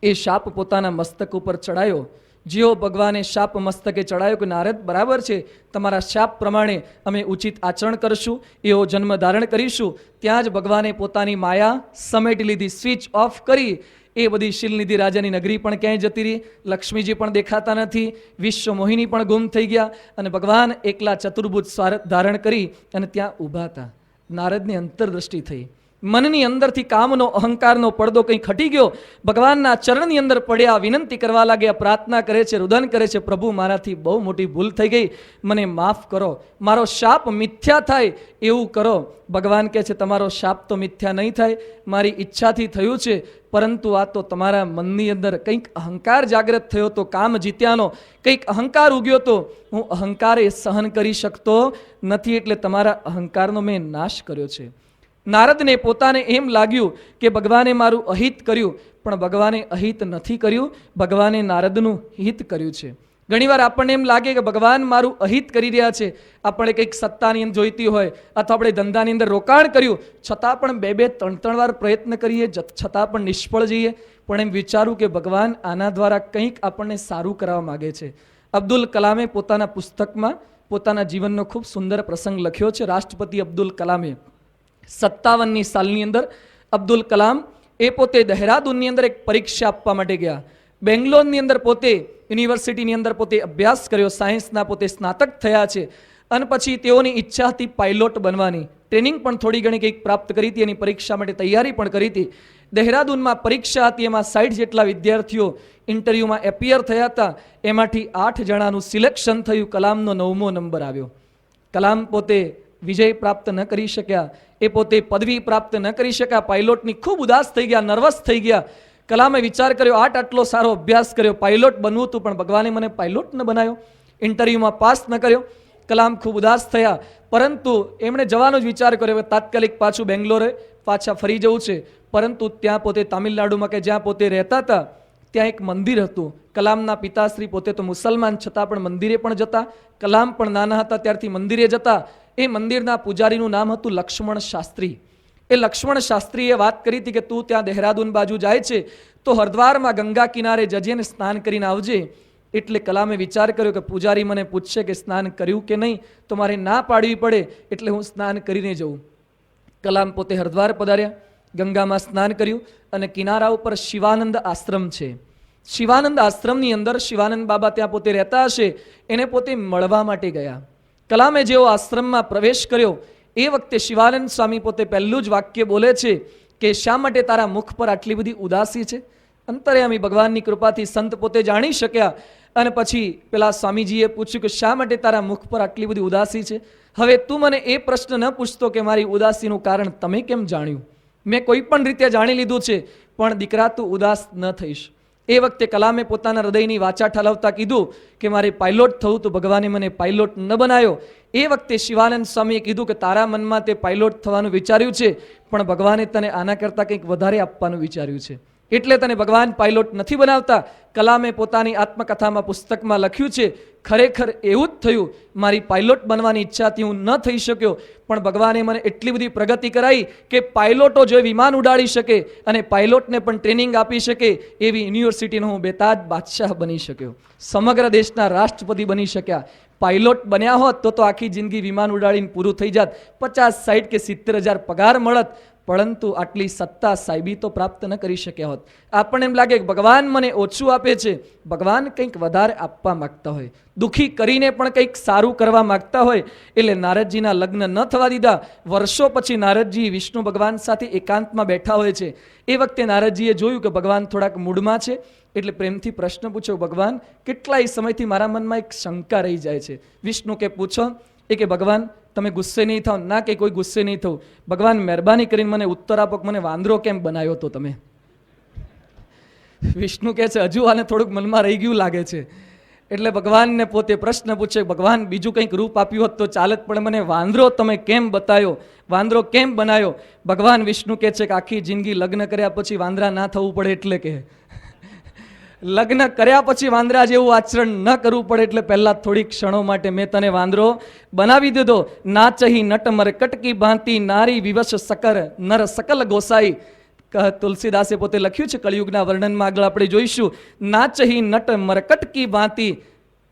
એ શાપ પોતાના મસ્તક ઉપર ચડાયો. જેવો ભગવાને શાપ મસ્તકે ચડાયો કે નારદ બરાબર છે, તમારા શાપ પ્રમાણે અમે ઉચિત આચરણ કરશું, એવો જન્મ ધારણ કરીશું. ત્યાં જ ભગવાને પોતાની માયા સમેટી લીધી, સ્વિચ ઓફ કરી. એ બધી શીલનિધિ રાજાની નગરી પણ ક્યાંય જતી રહી, લક્ષ્મીજી પણ દેખાતા નથી, વિશ્વ મોહિની પણ ગુમ થઈ ગયા, અને ભગવાન એકલા ચતુર્ભુજ ધારણ કરી અને ત્યાં ઊભા હતા. નારદની અંતરદ્રષ્ટિ થઈ, મનની અંદરથી કામનો અહંકારનો પડદો કંઈ ખટી ગયો. ભગવાનના ચરણની અંદર પડ્યા, વિનંતી કરવા લાગ્યા, પ્રાર્થના કરે છે, રુદન કરે છે, પ્રભુ મારાથી બહુ મોટી ભૂલ થઈ ગઈ, મને માફ કરો, મારો શાપ મિથ્યા થાય એવું કરો. ભગવાન કહે છે તમારો શાપ તો મિથ્યા નહીં થાય, મારી ઈચ્છાથી થયું છે, પરંતુ આ તો તમારા મનની અંદર કંઈક અહંકાર જાગૃત થયો તો, કામ જીત્યાનો કંઈક અહંકાર ઉગ્યો તો, હું અહંકાર એ સહન કરી શકતો નથી, એટલે તમારા અહંકારનો મેં નાશ કર્યો છે. નારદને પોતાને એમ લાગ્યું કે ભગવાને મારું અહિત કર્યું, પણ ભગવાને અહિત નથી કર્યું, ભગવાને નારદનું હિત કર્યું છે. ઘણીવાર આપણને એમ લાગે કે ભગવાન મારું અહિત કરી રહ્યા છે. આપણે કંઈક સત્તાની અંદર જોઈતી હોય અથવા આપણે ધંધાની અંદર રોકાણ કર્યું, છતાં પણ બે ત્રણ વાર પ્રયત્ન કરીએ, છતાં પણ નિષ્ફળ જઈએ. પણ એમ વિચારું કે ભગવાન આના દ્વારા કંઈક આપણને સારું કરવા માગે છે. અબ્દુલ કલામે પોતાના પુસ્તકમાં પોતાના જીવનનો ખૂબ સુંદર પ્રસંગ લખ્યો છે. રાષ્ટ્રપતિ અબ્દુલ કલામે 57ની સાલની અંદર અબ્દુલ કલામ એ પોતે દહેરાદૂનની અંદર એક પરીક્ષા આપવા માટે ગયા. બેંગ્લોરની અંદર પોતે યુનિવર્સિટીની અંદર પોતે અભ્યાસ કર્યો, સાયન્સના પોતે સ્નાતક થયા છે. અને પછી તેઓની ઈચ્છા હતી પાયલોટ બનવાની. ટ્રેનિંગ પણ થોડી ઘણી કંઈક પ્રાપ્ત કરી હતી, એની પરીક્ષા માટે તૈયારી પણ કરી હતી. દહેરાદૂનમાં પરીક્ષા હતી, એમાં 60 જેટલા વિદ્યાર્થીઓ ઇન્ટરવ્યૂમાં એપિયર થયા હતા. એમાંથી 8 જણાનું સિલેક્શન થયું. કલામનો 9મો નંબર આવ્યો. કલામ પોતે વિજય પ્રાપ્ત ન કરી શક્યા, એ પોતે પદવી પ્રાપ્ત ન કરી શક્યા. પાયલોટની ખૂબ ઉદાસ થઈ ગયા, નર્વસ થઈ ગયા. કલામે વિચાર કર્યો, આટલો સારો અભ્યાસ કર્યો, પાયલોટ બનવું હતું, પણ ભગવાને મને પાયલોટ ન બનાવ્યો, ઇન્ટરવ્યુમાં પાસ ન કર્યો. કલામ ખૂબ ઉદાસ થયા, પરંતુ એમણે જવાનો જ વિચાર કર્યો કે તાત્કાલિક પાછું બેંગ્લોરે પાછા ફરી જવું છે. પરંતુ ત્યાં પોતે તામિલનાડુમાં કે જ્યાં પોતે રહેતા હતા ત્યાં એક મંદિર હતું. કલામના પિતાશ્રી પોતે તો મુસલમાન છતાં પણ મંદિરે પણ જતા. કલામ પણ નાના હતા ત્યારથી મંદિરે જતા. એ મંદિરના પૂજારીનું નામ હતું લક્ષ્મણ શાસ્ત્રી. એ લક્ષ્મણ શાસ્ત્રીએ વાત કરી હતી કે તું ત્યાં દહેરાદૂન બાજુ જાય છે તો હરદ્વારમાં ગંગા કિનારે જજે ને સ્નાન કરીને આવજે. એટલે કલામે વિચાર કર્યો કે પૂજારી મને પૂછશે કે સ્નાન કર્યું કે નહીં તો મારે ના પાડવી પડે, એટલે હું સ્નાન કરીને જઉં. કલામ પોતે હરદ્વાર પધાર્યા, ગંગામાં સ્નાન કર્યું અને કિનારા ઉપર શિવાનંદ આશ્રમ છે. શિવાનંદ આશ્રમની અંદર શિવાનંદ બાબા ત્યાં પોતે રહેતા હશે, એને પોતે મળવા માટે ગયા. કલામે જેવો આશ્રમમાં પ્રવેશ કર્યો એ વખતે શિવાનંદ સ્વામી પોતે પહેલું જ વાક્ય બોલે છે કે શા માટે તારા મુખ પર આટલી બધી ઉદાસી છે? અંતર્યામી ભગવાનની કૃપાથી સંત પોતે જાણી શક્યા અને પછી પેલા સ્વામીજીએ પૂછ્યું કે શા માટે તારા મુખ પર આટલી બધી ઉદાસી છે? હવે તું મને એ પ્રશ્ન ન પૂછતો કે મારી ઉદાસીનું કારણ તમે કેમ જાણ્યું? મેં કોઈ પણ રીતે જાણી લીધું છે, પણ દીકરા તું ઉદાસ ન થઈશ. એ વખતે કલામે પોતાના હૃદયની વાચા ઠાલવતા કીધું કે મારે પાયલોટ થવું, તો ભગવાને મને પાયલોટ ન બનાવ્યો. એ વખતે શિવાનંદ સ્વામીએ કીધું કે તારા મનમાં તે પાયલોટ થવાનું વિચાર્યું છે, પણ ભગવાને તને આના કરતાં કંઈક વધારે આપવાનું વિચાર્યું છે, એટલે તને ભગવાન પાયલોટ નથી બનાવતા. કલામે પોતાની આત્મકથામાં પુસ્તકમાં લખ્યું છે, ખરેખર એવું જ થયું, મારી પાયલોટ બનવાની ઈચ્છાથી હું ન થઈ શક્યો, પણ ભગવાને મને એટલી બધી પ્રગતિ કરાવી કે પાયલોટો જો વિમાન ઉડાડી શકે અને પાયલોટને પણ ટ્રેનિંગ આપી શકે એવી યુનિવર્સિટીનો હું બેતાજ બાદશાહ બની શક્યો, સમગ્ર દેશના રાષ્ટ્રપતિ બની શક્યા. પાયલોટ બન્યા હોત તો આખી જિંદગી વિમાન ઉડાડીને પૂરું થઈ જાત, 50, 60 કે 70,000 પગાર મળત, પરંતુ આટલી સત્તા સાહેબી તો પ્રાપ્ત ન કરી શક્યા હોત. આપણને એમ લાગે કે ભગવાન મને ઓછું આપે છે, ભગવાન કંઈક વધારે આપવા માગતા હોય, દુઃખી કરીને પણ કંઈક સારું કરવા માગતા હોય. એટલે નારદજીના લગ્ન ન થવા દીધા. વર્ષો પછી નારદજી વિષ્ણુ ભગવાન સાથે એકાંતમાં બેઠા હોય છે. એ વખતે નારદજીએ જોયું કે ભગવાન થોડાક મૂડમાં છે, એટલે પ્રેમથી પ્રશ્ન પૂછ્યો, ભગવાન કેટલાય સમયથી મારા મનમાં એક શંકા રહી જાય છે. વિષ્ણુ કે પૂછો. એ કે ભગવાન તમે ગુસ્સે નહીં થાવ. ના કે કોઈ ગુસ્સે નહીં થવું. ભગવાન મહેરબાની કરીને મને ઉત્તર આપો, મને વાંદરો કેમ બનાવ્યો તો તમે? વિષ્ણુ કહે છે હજુ આને થોડુંક મનમાં રહી ગયું લાગે છે. એટલે ભગવાનને પોતે પ્રશ્ન પૂછે, ભગવાન બીજું કંઈક રૂપ આપ્યું હોત તો ચાલત, પણ મને વાંદરો તમે કેમ બતાવ્યો, વાંદરો કેમ બનાવ્યો? ભગવાન વિષ્ણુ કહે છે કે આખી જિંદગી લગ્ન કર્યા પછી વાંદરા ના થવું પડે એટલે કે લગ્ન કર્યા પછી વાંદરા જેવું આચરણ ન કરવું પડે એટલે પહેલા થોડી ક્ષણો માટે મેં તને વાંદરો બનાવી દીધો. નાચહી નટ મરકટકી ભાંતિ નારી વિવશ સકર નર સકલ ગોસાઈ. તુલસીદાસે પોતે લખ્યું છે કળિયુગના વર્ણનમાં, આગળ આપણે જોઈશું. નાચહી નટ મરકટકી ભાંતિ,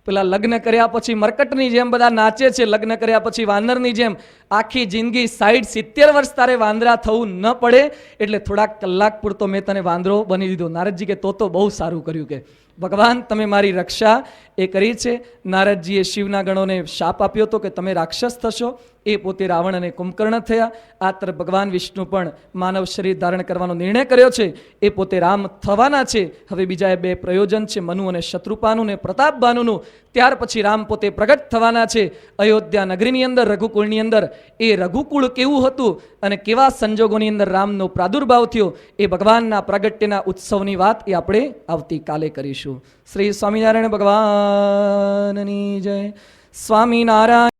પેલા લગ્ન કર્યા પછી મરકટની જેમ બધા નાચે છે, લગ્ન કર્યા પછી વાંદરની જેમ આખી જિંદગી 60-70 વર્ષ તારે વાંદરા થવું ન પડે, એટલે થોડાક કલાક પૂરતો મેં તને વાંદરો બની દીધો. નારદજી કે તો બહુ સારું કર્યું, કે ભગવાન તમે મારી રક્ષા એ કરી છે. નારદજીએ શિવના ગણોને શાપ આપ્યો હતો કે તમે રાક્ષસ થશો. એ પોતે રાવણ અને કુંભકર્ણ થયા. આ તરફ ભગવાન વિષ્ણુ પણ માનવ શરીર ધારણ કરવાનો નિર્ણય કર્યો છે. એ પોતે રામ થવાના છે. હવે બીજા 2 પ્રયોજન છે, મનુ અને શત્રુપાનું ને પ્રતાપબાનુનું. ત્યાર પછી રામ પોતે પ્રગટ થવાના છે અયોધ્યા નગરીની અંદર, રઘુકુળની અંદર. એ રઘુકુળ કેવું હતું અને કેવા સંજોગોની અંદર રામનો પ્રાદુર્ભાવ થયો, એ ભગવાનના પ્રગટ્યના ઉત્સવની વાત એ આપણે આવતીકાલે કરીશું. શ્રી સ્વામિનારાયણ ભગવાનની જય. સ્વામિનારાયણ.